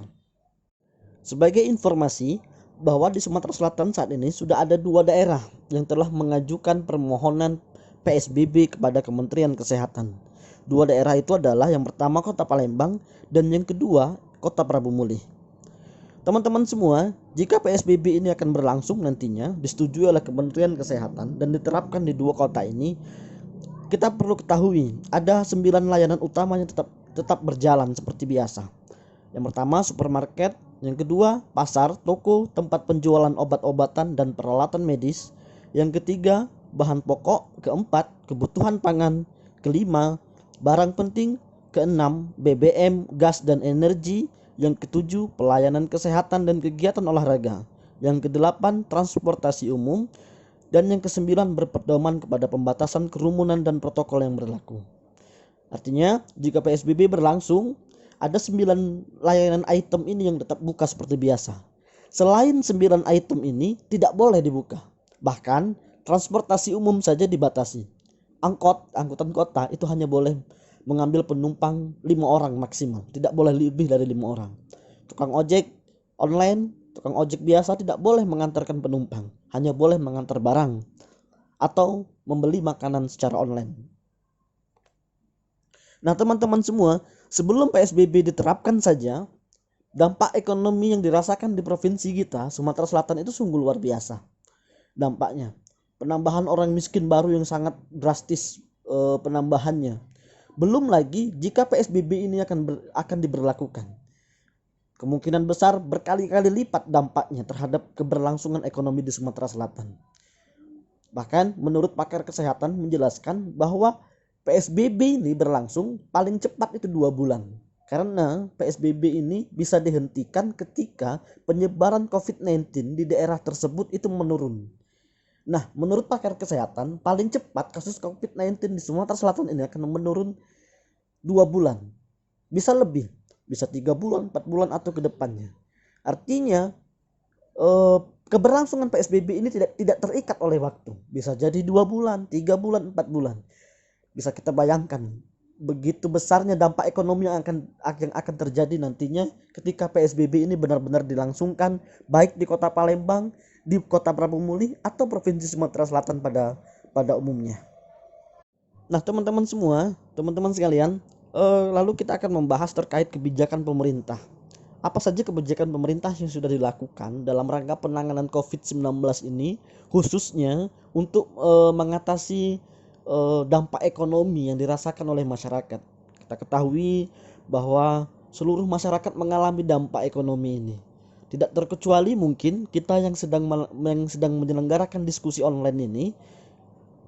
Sebagai informasi, bahwa di Sumatera Selatan saat ini sudah ada 2 daerah yang telah mengajukan permohonan PSBB kepada Kementerian Kesehatan. 2 daerah itu adalah yang pertama Kota Palembang dan yang kedua Kota Prabu Mulih. Teman-teman semua, jika PSBB ini akan berlangsung nantinya disetujui oleh Kementerian Kesehatan dan diterapkan di 2 kota ini, kita perlu ketahui ada 9 layanan utama yang tetap berjalan seperti biasa. Yang pertama supermarket, yang kedua pasar, toko, tempat penjualan obat-obatan dan peralatan medis, yang ketiga bahan pokok, keempat kebutuhan pangan, kelima barang penting, keenam BBM, gas dan energi, yang ketujuh pelayanan kesehatan dan kegiatan olahraga, yang kedelapan transportasi umum, dan yang kesembilan berpedoman kepada pembatasan kerumunan dan protokol yang berlaku. Artinya jika PSBB berlangsung, ada 9 layanan item ini yang tetap buka seperti biasa. Selain 9 item ini tidak boleh dibuka. Bahkan transportasi umum saja dibatasi. Angkutan kota itu hanya boleh mengambil penumpang 5 orang maksimal, tidak boleh lebih dari 5 orang. Tukang ojek online, tukang ojek biasa tidak boleh mengantarkan penumpang, hanya boleh mengantar barang atau membeli makanan secara online. Nah teman-teman semua, sebelum PSBB diterapkan saja, dampak ekonomi yang dirasakan di provinsi kita, Sumatera Selatan, itu sungguh luar biasa. Dampaknya, penambahan orang miskin baru yang sangat drastis penambahannya. Belum lagi jika PSBB ini akan diberlakukan. kemungkinan besar berkali-kali lipat dampaknya terhadap keberlangsungan ekonomi di Sumatera Selatan. Bahkan menurut pakar kesehatan menjelaskan bahwa PSBB ini berlangsung paling cepat itu 2 bulan. Karena PSBB ini bisa dihentikan ketika penyebaran COVID-19 di daerah tersebut itu menurun. Nah, menurut pakar kesehatan, paling cepat kasus COVID-19 di Sumatera Selatan ini akan menurun 2 bulan. Bisa lebih, bisa 3 bulan, 4 bulan atau ke depannya. Artinya keberlangsungan PSBB ini tidak terikat oleh waktu. Bisa jadi 2 bulan, 3 bulan, 4 bulan. Bisa kita bayangkan begitu besarnya dampak ekonomi yang akan terjadi nantinya ketika PSBB ini benar-benar dilangsungkan, baik di Kota Palembang, di Kota Prabu Muli atau Provinsi Sumatera Selatan pada umumnya. Nah, teman-teman semua, teman-teman sekalian, lalu kita akan membahas terkait kebijakan pemerintah. Apa saja kebijakan pemerintah yang sudah dilakukan dalam rangka penanganan COVID-19 ini, khususnya untuk mengatasi dampak ekonomi yang dirasakan oleh masyarakat. Kita ketahui bahwa seluruh masyarakat mengalami dampak ekonomi ini. Tidak terkecuali mungkin kita yang sedang menyelenggarakan diskusi online ini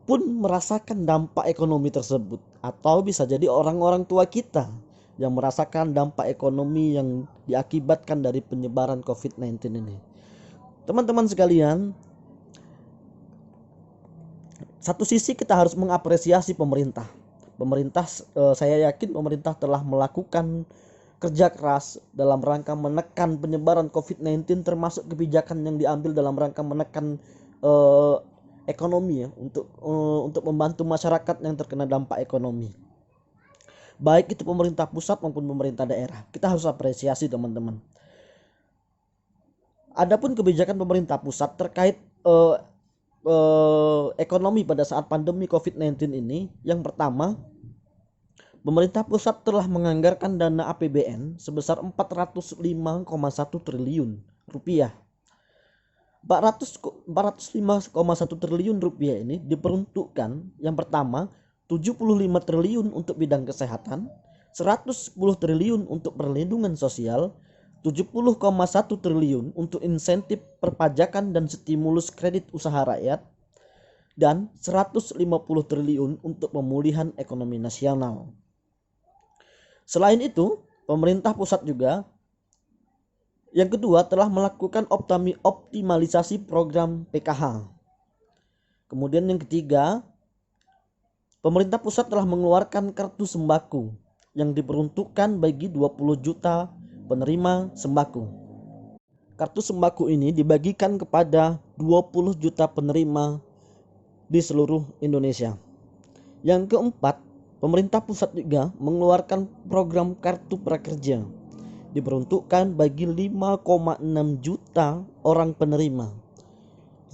pun merasakan dampak ekonomi tersebut, atau bisa jadi orang-orang tua kita yang merasakan dampak ekonomi yang diakibatkan dari penyebaran COVID-19 ini. Teman-teman sekalian, satu sisi kita harus mengapresiasi pemerintah. Saya yakin pemerintah telah melakukan kerja keras dalam rangka menekan penyebaran COVID-19, termasuk kebijakan yang diambil dalam rangka menekan ekonomi ya, untuk membantu masyarakat yang terkena dampak ekonomi. Baik itu pemerintah pusat maupun pemerintah daerah. Kita harus apresiasi, teman-teman. Adapun kebijakan pemerintah pusat terkait ekonomi pada saat pandemi COVID-19 ini, yang pertama, pemerintah pusat telah menganggarkan dana APBN sebesar 405,1 triliun rupiah. 405,1 triliun rupiah ini diperuntukkan, yang pertama, 75 triliun untuk bidang kesehatan, 110 triliun untuk perlindungan sosial, 70,1 triliun untuk insentif perpajakan dan stimulus kredit usaha rakyat, dan 150 triliun untuk pemulihan ekonomi nasional. Selain itu, pemerintah pusat juga yang kedua telah melakukan optimalisasi program PKH. Kemudian yang ketiga, pemerintah pusat telah mengeluarkan kartu sembako yang diperuntukkan bagi 20 juta penerima sembako. Kartu sembako ini dibagikan kepada 20 juta penerima di seluruh Indonesia. Yang keempat, pemerintah pusat juga mengeluarkan program kartu prakerja, diperuntukkan bagi 5,6 juta orang penerima.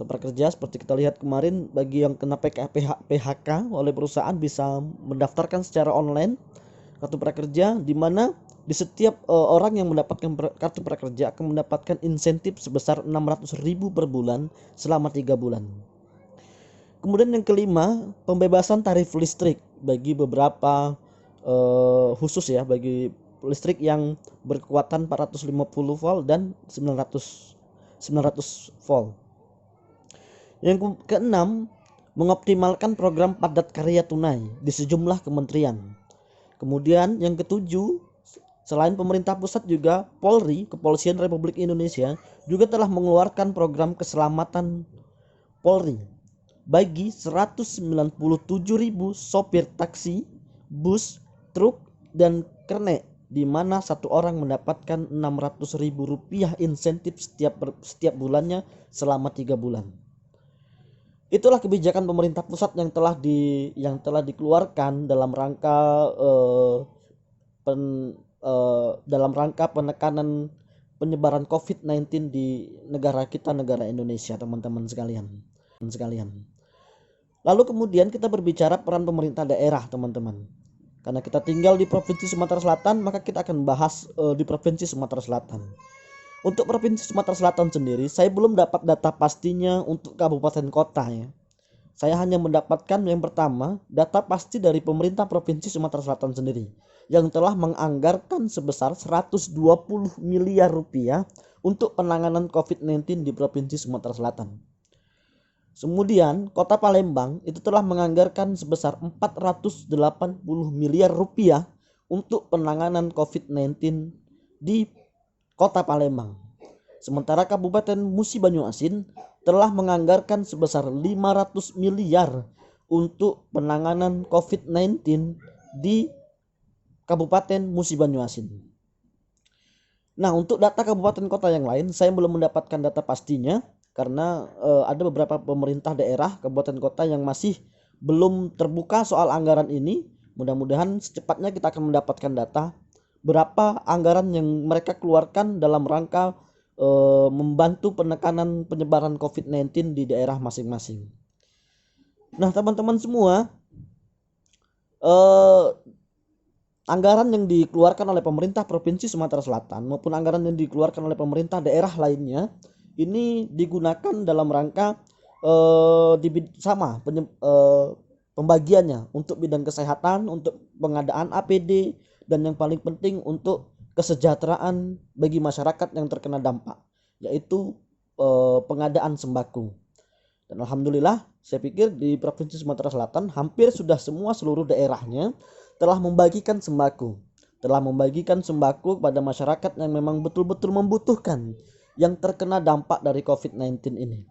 Prakerja seperti kita lihat kemarin, bagi yang kena PHK oleh perusahaan bisa mendaftarkan secara online kartu prakerja, di mana di setiap orang yang mendapatkan kartu prakerja akan mendapatkan insentif sebesar 600.000 per bulan selama 3 bulan. Kemudian yang kelima, pembebasan tarif listrik bagi beberapa khusus ya, bagi listrik yang berkekuatan 450 volt dan 900 volt. Yang keenam, mengoptimalkan program padat karya tunai di sejumlah kementerian. Kemudian yang ketujuh, selain pemerintah pusat juga Polri, Kepolisian Republik Indonesia juga telah mengeluarkan program keselamatan Polri bagi 197.000 sopir taksi, bus, truk, dan kernet, di mana satu orang mendapatkan 600.000 rupiah insentif setiap bulannya selama 3 bulan. Itulah kebijakan pemerintah pusat yang telah dikeluarkan dalam rangka penekanan penyebaran COVID-19 di negara kita, negara Indonesia, teman-teman sekalian. Lalu kemudian kita berbicara peran pemerintah daerah, teman-teman. Karena kita tinggal di Provinsi Sumatera Selatan, maka kita akan bahas di Provinsi Sumatera Selatan. Untuk Provinsi Sumatera Selatan sendiri, saya belum dapat data pastinya untuk kabupaten kota ya. saya hanya mendapatkan yang pertama, data pasti dari pemerintah Provinsi Sumatera Selatan sendiri yang telah menganggarkan sebesar 120 miliar rupiah untuk penanganan COVID-19 di Provinsi Sumatera Selatan. Kemudian Kota Palembang itu telah menganggarkan sebesar 480 miliar rupiah untuk penanganan COVID-19 di Kota Palembang. Sementara Kabupaten Musi Banyuasin telah menganggarkan sebesar 500 miliar untuk penanganan COVID-19 di Kabupaten Musi Banyuasin. Nah, untuk data kabupaten kota yang lain saya belum mendapatkan data pastinya karena ada beberapa pemerintah daerah kabupaten kota yang masih belum terbuka soal anggaran ini. Mudah-mudahan secepatnya kita akan mendapatkan data berapa anggaran yang mereka keluarkan dalam rangka membantu penekanan penyebaran COVID-19 di daerah masing-masing. Nah, teman-teman semua, anggaran yang dikeluarkan oleh pemerintah Provinsi Sumatera Selatan maupun anggaran yang dikeluarkan oleh pemerintah daerah lainnya ini digunakan dalam rangka pembagiannya untuk bidang kesehatan, untuk pengadaan APD, dan yang paling penting untuk kesejahteraan bagi masyarakat yang terkena dampak, yaitu pengadaan sembako. Dan alhamdulillah saya pikir di Provinsi Sumatera Selatan hampir sudah seluruh daerahnya telah membagikan sembako kepada masyarakat yang memang betul-betul membutuhkan, yang terkena dampak dari COVID-19 ini.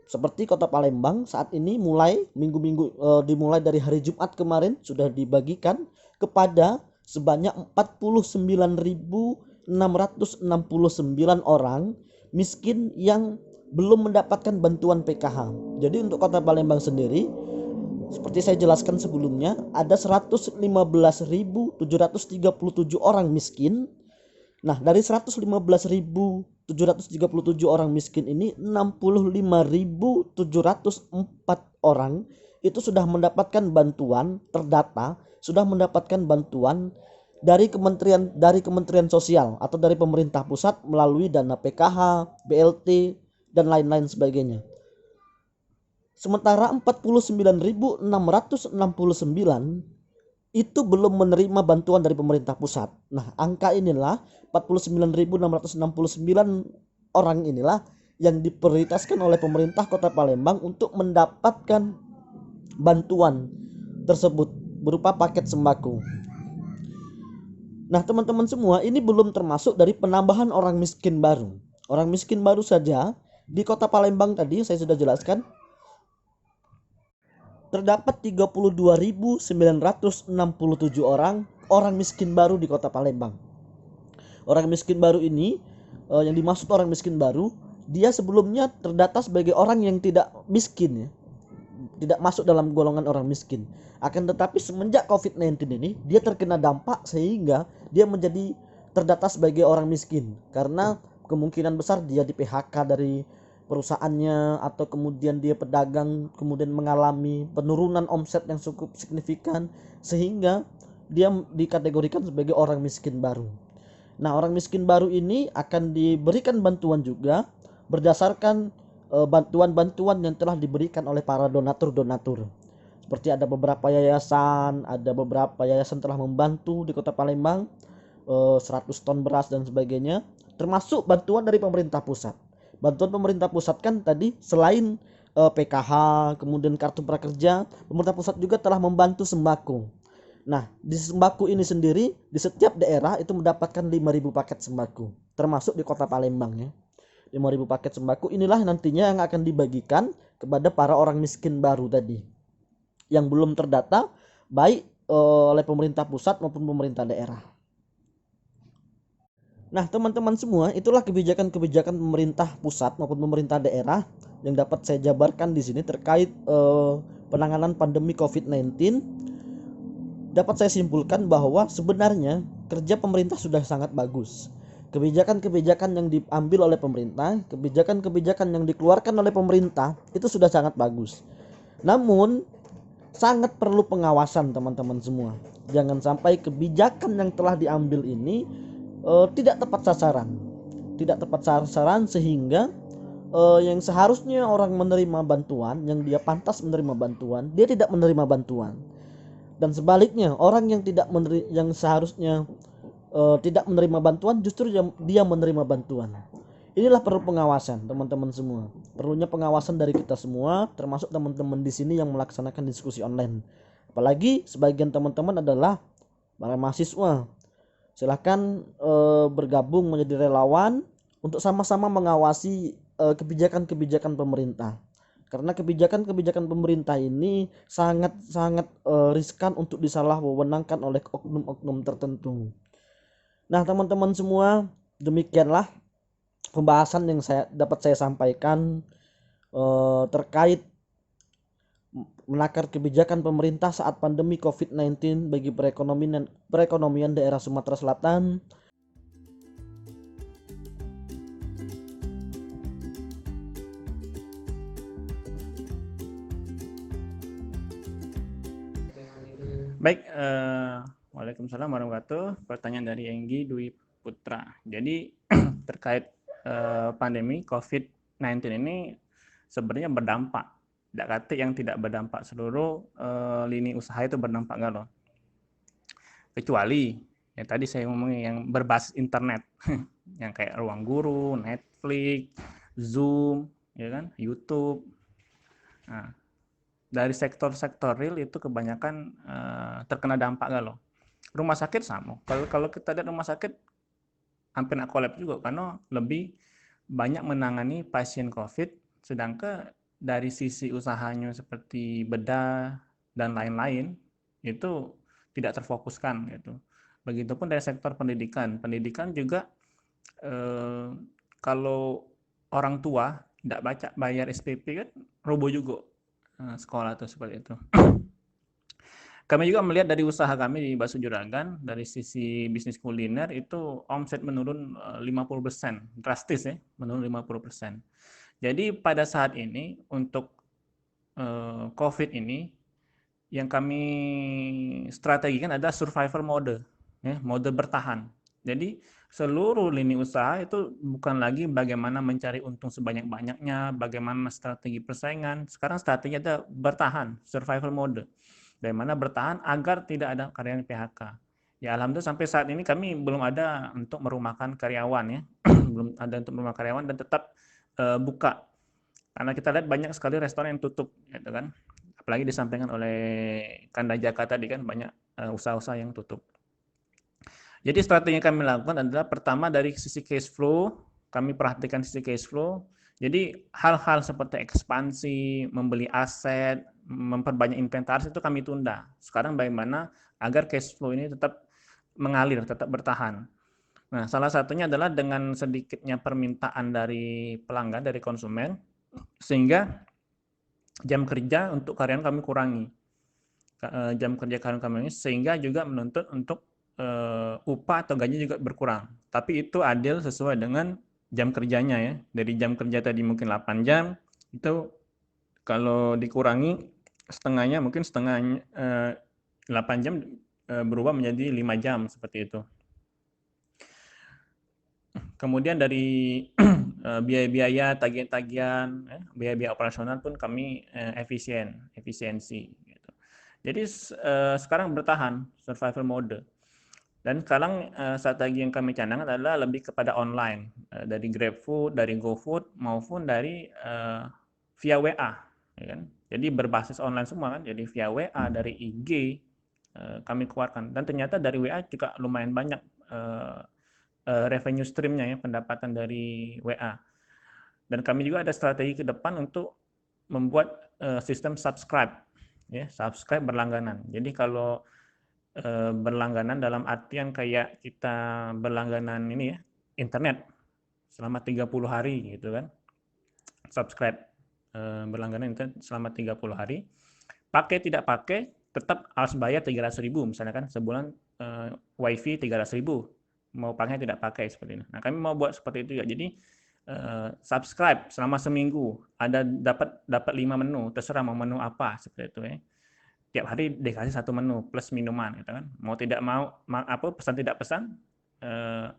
Seperti Kota Palembang saat ini dimulai dari hari Jumat kemarin sudah dibagikan kepada sebanyak 49.669 orang miskin yang belum mendapatkan bantuan PKH. Jadi untuk Kota Palembang sendiri, seperti saya jelaskan sebelumnya, ada 115.737 orang miskin. Nah, dari 115.737 orang miskin ini 65.704 orang itu sudah mendapatkan bantuan, terdata sudah mendapatkan bantuan dari Kementerian Sosial atau dari pemerintah pusat melalui dana PKH, BLT, dan lain-lain sebagainya. Sementara 49.669 itu belum menerima bantuan dari pemerintah pusat. Nah, angka inilah 49.669 orang inilah yang diprioritaskan oleh pemerintah Kota Palembang untuk mendapatkan bantuan tersebut berupa paket sembako. Nah, teman-teman semua, ini belum termasuk dari penambahan orang miskin baru. Orang miskin baru saja di Kota Palembang tadi saya sudah jelaskan terdapat 32.967 orang miskin baru di Kota Palembang. Orang miskin baru ini yang dimaksud orang miskin baru, dia sebelumnya terdata sebagai orang yang tidak miskin ya. Tidak masuk dalam golongan orang miskin. Akan tetapi semenjak COVID-19 ini dia terkena dampak sehingga dia menjadi terdata sebagai orang miskin karena kemungkinan besar dia di PHK dari perusahaannya atau kemudian dia pedagang kemudian mengalami penurunan omset yang cukup signifikan sehingga dia dikategorikan sebagai orang miskin baru. Nah, orang miskin baru ini akan diberikan bantuan juga berdasarkan bantuan-bantuan yang telah diberikan oleh para donatur. Seperti ada beberapa yayasan telah membantu di Kota Palembang 100 ton beras dan sebagainya, termasuk bantuan dari pemerintah pusat. Bantuan pemerintah pusat kan tadi selain PKH, kemudian kartu prakerja, pemerintah pusat juga telah membantu sembako. Nah, di sembako ini sendiri di setiap daerah itu mendapatkan 5.000 paket sembako, termasuk di Kota Palembang ya. 5.000 paket sembako inilah nantinya yang akan dibagikan kepada para orang miskin baru tadi yang belum terdata baik oleh pemerintah pusat maupun pemerintah daerah. Nah, teman-teman semua, itulah kebijakan-kebijakan pemerintah pusat maupun pemerintah daerah yang dapat saya jabarkan di sini terkait penanganan pandemi COVID-19. Dapat saya simpulkan bahwa sebenarnya kerja pemerintah sudah sangat bagus. Kebijakan-kebijakan yang diambil oleh pemerintah, kebijakan-kebijakan yang dikeluarkan oleh pemerintah itu sudah sangat bagus. Namun sangat perlu pengawasan teman-teman semua. Jangan sampai kebijakan yang telah diambil ini tidak tepat sasaran sehingga yang seharusnya orang menerima bantuan, yang dia pantas menerima bantuan, dia tidak menerima bantuan. Dan sebaliknya, orang yang tidak yang seharusnya tidak menerima bantuan, justru dia menerima bantuan. Inilah perlu pengawasan, teman-teman semua. Perlunya pengawasan dari kita semua, termasuk teman-teman di sini yang melaksanakan diskusi online. Apalagi sebagian teman-teman adalah para mahasiswa. Silahkan bergabung menjadi relawan untuk sama-sama mengawasi kebijakan-kebijakan pemerintah. Karena kebijakan-kebijakan pemerintah ini sangat-sangat riskan untuk disalahwewenangkan oleh oknum-oknum tertentu. Nah, teman-teman semua, demikianlah pembahasan yang dapat saya sampaikan terkait menakar kebijakan pemerintah saat pandemi COVID-19 bagi perekonomian daerah Sumatera Selatan. Baik, Waalaikumsalam warahmatullahi wabarakatuh. Pertanyaan dari Enggi Dwi Putra. Jadi terkait pandemi COVID-19 ini sebenarnya berdampak. Tidak kata yang tidak berdampak, seluruh lini usaha itu berdampak nggak loh. Kecuali yang tadi saya ngomongin yang berbasis internet, yang kayak Ruang Guru, Netflix, Zoom, ya kan, YouTube. Nah, dari sektor-sektor real itu kebanyakan terkena dampak nggak loh. Rumah sakit sama. Kalau kita lihat rumah sakit hampir nak kolaps juga karena lebih banyak menangani pasien COVID, sedangkan dari sisi usahanya seperti bedah dan lain-lain itu tidak terfokuskan gitu. Begitupun dari sektor pendidikan. Pendidikan juga kalau orang tua tidak baca bayar SPP kan roboh juga sekolah tuh seperti itu. Kami juga melihat dari usaha kami di Bakso Juragan, dari sisi bisnis kuliner itu omset menurun 50%, drastis ya, menurun 50%. Jadi pada saat ini untuk COVID ini yang kami strategikan adalah survival mode, ya, mode bertahan. Jadi seluruh lini usaha itu bukan lagi bagaimana mencari untung sebanyak-banyaknya, bagaimana strategi persaingan. Sekarang strateginya adalah bertahan, survival mode. Bagaimana bertahan agar tidak ada karyawan PHK. Ya alhamdulillah sampai saat ini kami belum ada untuk merumahkan karyawan ya, belum ada untuk merumahkan karyawan dan tetap buka. Karena kita lihat banyak sekali restoran yang tutup, gitu kan. Apalagi disampaikan oleh Kanda Jaka tadi kan banyak usaha-usaha yang tutup. Jadi strategi yang kami lakukan adalah pertama dari sisi cash flow, kami perhatikan sisi cash flow. Jadi hal-hal seperti ekspansi, membeli aset, memperbanyak inventaris itu kami tunda. Sekarang bagaimana agar cash flow ini tetap mengalir, tetap bertahan. Nah, salah satunya adalah dengan sedikitnya permintaan dari pelanggan, dari konsumen, sehingga jam kerja untuk karyawan kami kurangi. Jam kerja karyawan kami sehingga juga menuntut untuk upah atau gaji juga berkurang. Tapi itu adil sesuai dengan jam kerjanya ya. Dari jam kerja tadi mungkin 8 jam, itu kalau dikurangi setengahnya mungkin setengahnya 8 jam berubah menjadi 5 jam seperti itu. Kemudian dari biaya-biaya, tagihan-tagihan, biaya-biaya operasional pun kami efisiensi. Gitu. Jadi sekarang bertahan survival mode. Dan sekarang strategi yang kami canangkan adalah lebih kepada online dari GrabFood, dari GoFood maupun dari via WA, ya kan? Jadi berbasis online semua kan. Jadi via WA dari IG kami keluarkan dan ternyata dari WA juga lumayan banyak revenue streamnya ya, pendapatan dari WA. Dan kami juga ada strategi ke depan untuk membuat sistem subscribe, ya subscribe berlangganan. Jadi kalau berlangganan dalam artian kayak kita berlangganan ini ya, internet selama 30 hari gitu kan. Subscribe berlangganan internet selama 30 hari. Pakai tidak pakai tetap harus bayar 300.000 misalnya kan sebulan wifi 300.000. Mau pakai tidak pakai seperti ini. Nah, kami mau buat seperti itu ya. Jadi subscribe selama seminggu ada dapat 5 menu, terserah mau menu apa seperti itu ya. Tiap hari dikasih satu menu plus minuman gitu kan. Mau tidak mau apa pesan tidak pesan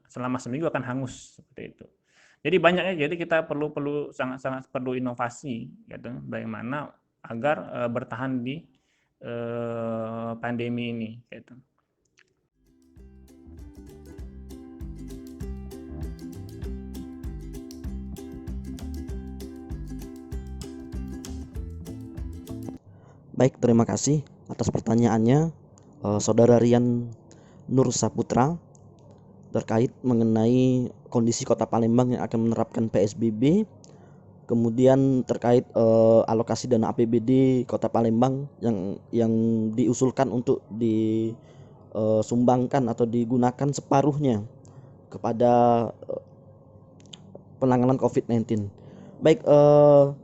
selama seminggu akan hangus seperti itu. Jadi banyak ya, jadi kita perlu sangat-sangat perlu inovasi gitu, bagaimana agar bertahan di pandemi ini gitu. Baik, terima kasih atas pertanyaannya, Saudara Rian Nur Saputra, terkait mengenai kondisi Kota Palembang yang akan menerapkan PSBB, kemudian terkait alokasi dana APBD Kota Palembang yang diusulkan untuk disumbangkan atau digunakan separuhnya kepada penanganan COVID-19. Baik,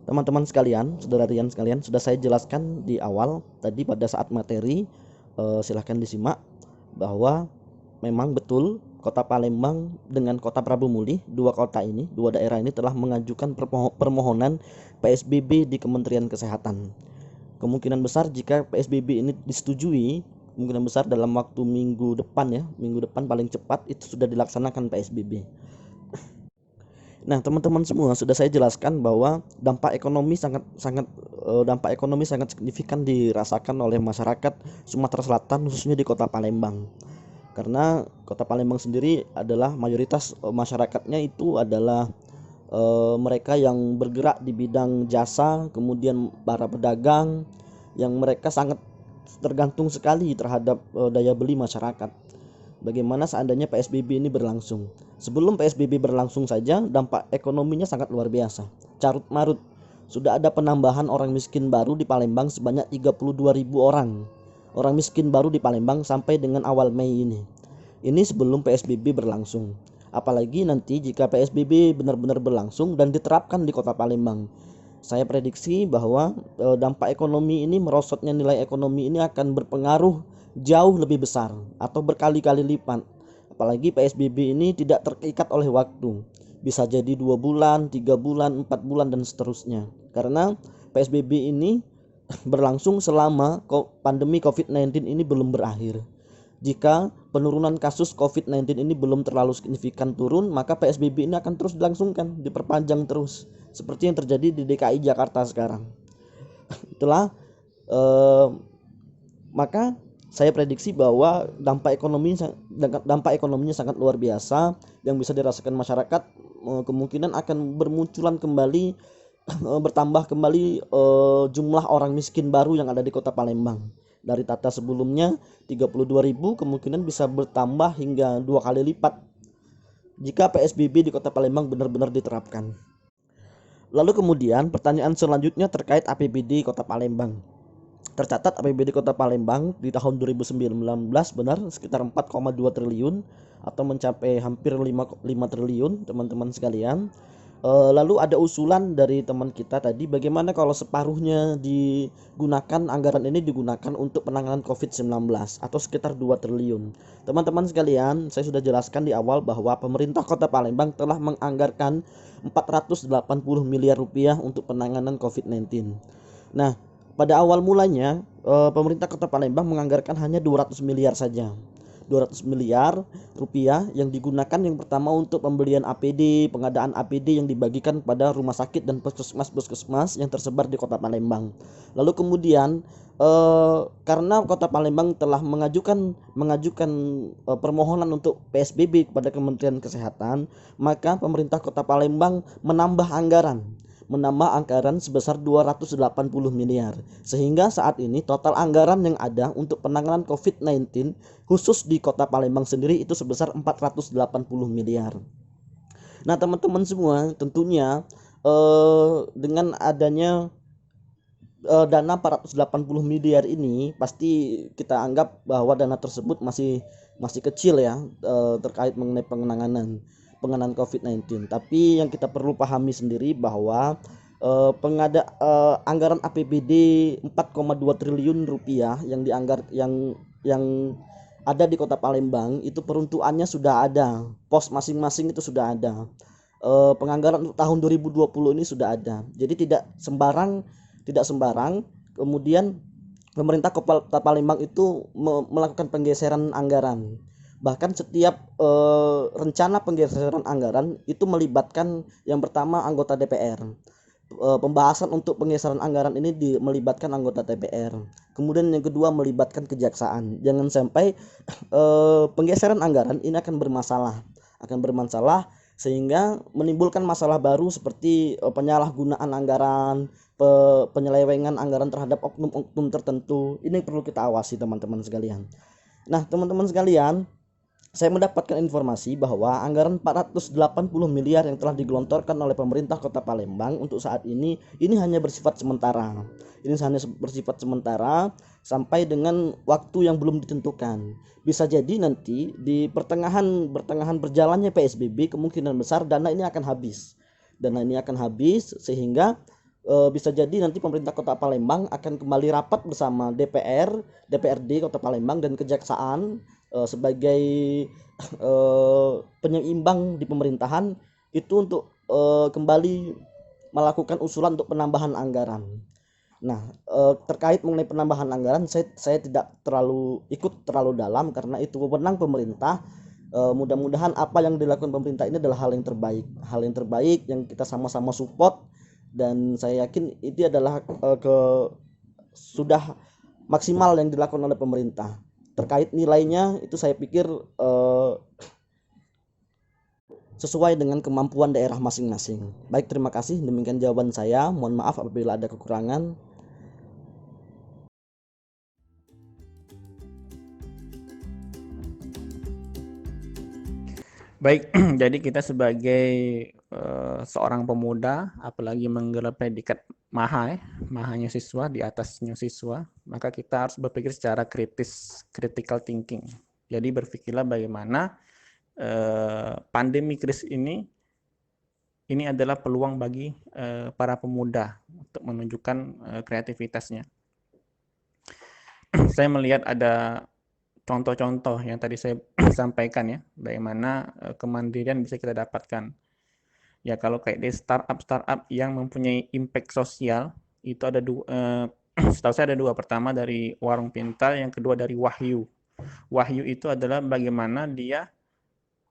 teman-teman sekalian, saudara Rian sekalian, sudah saya jelaskan di awal tadi pada saat materi, silahkan disimak bahwa memang betul Kota Palembang dengan Kota Prabu Muli, dua daerah ini telah mengajukan permohonan PSBB di Kementerian Kesehatan. Kemungkinan besar jika PSBB ini disetujui, kemungkinan besar dalam waktu minggu depan paling cepat itu sudah dilaksanakan PSBB. Nah, teman-teman semua, sudah saya jelaskan bahwa dampak ekonomi sangat signifikan dirasakan oleh masyarakat Sumatera Selatan, khususnya di Kota Palembang. Karena Kota Palembang sendiri adalah mayoritas masyarakatnya itu adalah mereka yang bergerak di bidang jasa, kemudian para pedagang yang mereka sangat tergantung sekali terhadap daya beli masyarakat. Bagaimana seandainya PSBB ini berlangsung? Sebelum PSBB berlangsung saja dampak ekonominya sangat luar biasa, carut marut. Sudah ada penambahan orang miskin baru di Palembang sebanyak 32.000 orang. Orang miskin baru di Palembang sampai dengan awal Mei ini. Ini sebelum PSBB berlangsung. Apalagi nanti jika PSBB benar-benar berlangsung dan diterapkan di Kota Palembang. Saya prediksi bahwa dampak ekonomi ini, merosotnya nilai ekonomi ini akan berpengaruh jauh lebih besar atau berkali-kali lipat. Apalagi PSBB ini tidak terikat oleh waktu. Bisa jadi 2 bulan, 3 bulan, 4 bulan dan seterusnya. Karena PSBB ini berlangsung selama pandemi COVID-19 ini belum berakhir. Jika penurunan kasus COVID-19 ini belum terlalu signifikan turun, maka PSBB ini akan terus dilangsungkan, diperpanjang terus, seperti yang terjadi di DKI Jakarta sekarang. Itulah maka saya prediksi bahwa dampak ekonominya sangat luar biasa yang bisa dirasakan masyarakat. Kemungkinan akan bermunculan kembali bertambah kembali jumlah orang miskin baru yang ada di Kota Palembang. Dari data sebelumnya 32.000 kemungkinan bisa bertambah hingga 2 kali lipat jika PSBB di Kota Palembang benar-benar diterapkan. Lalu kemudian pertanyaan selanjutnya terkait APBD Kota Palembang. Tercatat APBD Kota Palembang di tahun 2019 benar sekitar 4,2 triliun atau mencapai hampir 5 triliun, teman-teman sekalian. Lalu ada usulan dari teman kita tadi, bagaimana kalau separuhnya digunakan, anggaran ini digunakan untuk penanganan COVID-19 atau sekitar 2 triliun. Teman-teman sekalian, saya sudah jelaskan di awal bahwa pemerintah Kota Palembang telah menganggarkan 480 miliar rupiah untuk penanganan COVID-19. Nah, pada awal mulanya pemerintah Kota Palembang menganggarkan hanya 200 miliar saja. 200 miliar rupiah yang digunakan yang pertama untuk pembelian APD, pengadaan APD yang dibagikan pada rumah sakit dan puskesmas yang tersebar di Kota Palembang. Lalu kemudian karena Kota Palembang telah mengajukan permohonan untuk PSBB kepada Kementerian Kesehatan, maka pemerintah Kota Palembang menambah anggaran sebesar 280 miliar. Sehingga saat ini total anggaran yang ada untuk penanganan COVID-19 khusus di Kota Palembang sendiri itu sebesar 480 miliar. Nah, teman-teman semua, tentunya dengan adanya dana 480 miliar ini, pasti kita anggap bahwa dana tersebut masih kecil ya, terkait mengenai penanganan COVID-19. Tapi yang kita perlu pahami sendiri bahwa anggaran APBD 4,2 triliun rupiah yang ada di Kota Palembang itu peruntukannya sudah ada, pos masing-masing itu sudah ada. Penganggaran untuk tahun 2020 ini sudah ada. Jadi tidak sembarang kemudian pemerintah Kota Palembang itu melakukan penggeseran anggaran. Bahkan setiap rencana penggeseran anggaran itu melibatkan yang pertama anggota DPR. Pembahasan untuk penggeseran anggaran ini melibatkan anggota DPR. Kemudian yang kedua melibatkan kejaksaan. Jangan sampai penggeseran anggaran ini akan bermasalah sehingga menimbulkan masalah baru seperti penyalahgunaan anggaran, penyelewengan anggaran terhadap oknum-oknum tertentu. Ini perlu kita awasi teman-teman sekalian. Nah, teman-teman sekalian, saya mendapatkan informasi bahwa anggaran 480 miliar yang telah digelontorkan oleh pemerintah Kota Palembang untuk saat ini hanya bersifat sementara. Ini hanya bersifat sementara sampai dengan waktu yang belum ditentukan. Bisa jadi nanti di pertengahan berjalannya PSBB kemungkinan besar dana ini akan habis. Sehingga bisa jadi nanti pemerintah Kota Palembang akan kembali rapat bersama DPR, DPRD Kota Palembang dan Kejaksaan sebagai penyeimbang di pemerintahan itu untuk kembali melakukan usulan untuk penambahan anggaran. Nah, terkait mengenai penambahan anggaran saya tidak ikut terlalu dalam karena itu wewenang pemerintah. Mudah-mudahan apa yang dilakukan pemerintah ini adalah hal yang terbaik yang kita sama-sama support, dan saya yakin itu adalah sudah maksimal yang dilakukan oleh pemerintah. Terkait nilainya itu saya pikir sesuai dengan kemampuan daerah masing-masing. Baik, terima kasih. Demikian jawaban saya. Mohon maaf apabila ada kekurangan. Baik, jadi kita sebagai seorang pemuda, apalagi menggelar predikat mahanya siswa, di atasnya siswa, maka kita harus berpikir secara critical thinking. Jadi berpikirlah bagaimana pandemi krisis ini adalah peluang bagi para pemuda untuk menunjukkan kreativitasnya. Saya melihat ada contoh-contoh yang tadi saya sampaikan ya, bagaimana kemandirian bisa kita dapatkan. Ya kalau kayak di startup yang mempunyai impact sosial, itu ada setahu saya ada dua. Pertama dari Warung Pintar, yang kedua dari Wahyu. Wahyu itu adalah bagaimana dia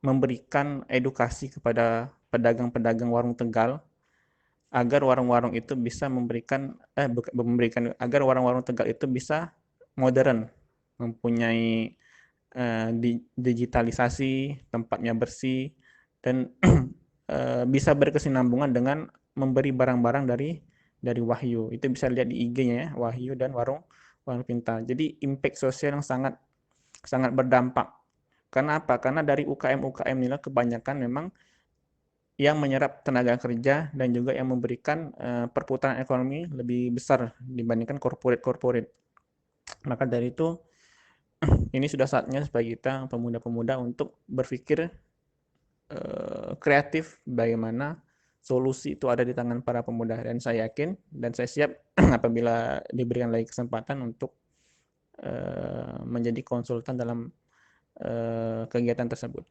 memberikan edukasi kepada pedagang-pedagang warung Tegal agar warung-warung itu bisa agar warung-warung Tegal itu bisa modern, mempunyai digitalisasi, tempatnya bersih, dan bisa berkesinambungan dengan memberi barang-barang dari Wahyu. Itu bisa lihat di IG-nya ya, Wahyu dan Warung Pintar. Jadi impact sosial yang sangat berdampak. Karena apa? Karena dari UKM inilah kebanyakan memang yang menyerap tenaga kerja dan juga yang memberikan perputaran ekonomi lebih besar dibandingkan corporate. Maka dari itu ini sudah saatnya supaya kita pemuda-pemuda untuk berpikir kreatif bagaimana solusi itu ada di tangan para pemuda, dan saya yakin dan saya siap apabila diberikan lagi kesempatan untuk menjadi konsultan dalam kegiatan tersebut.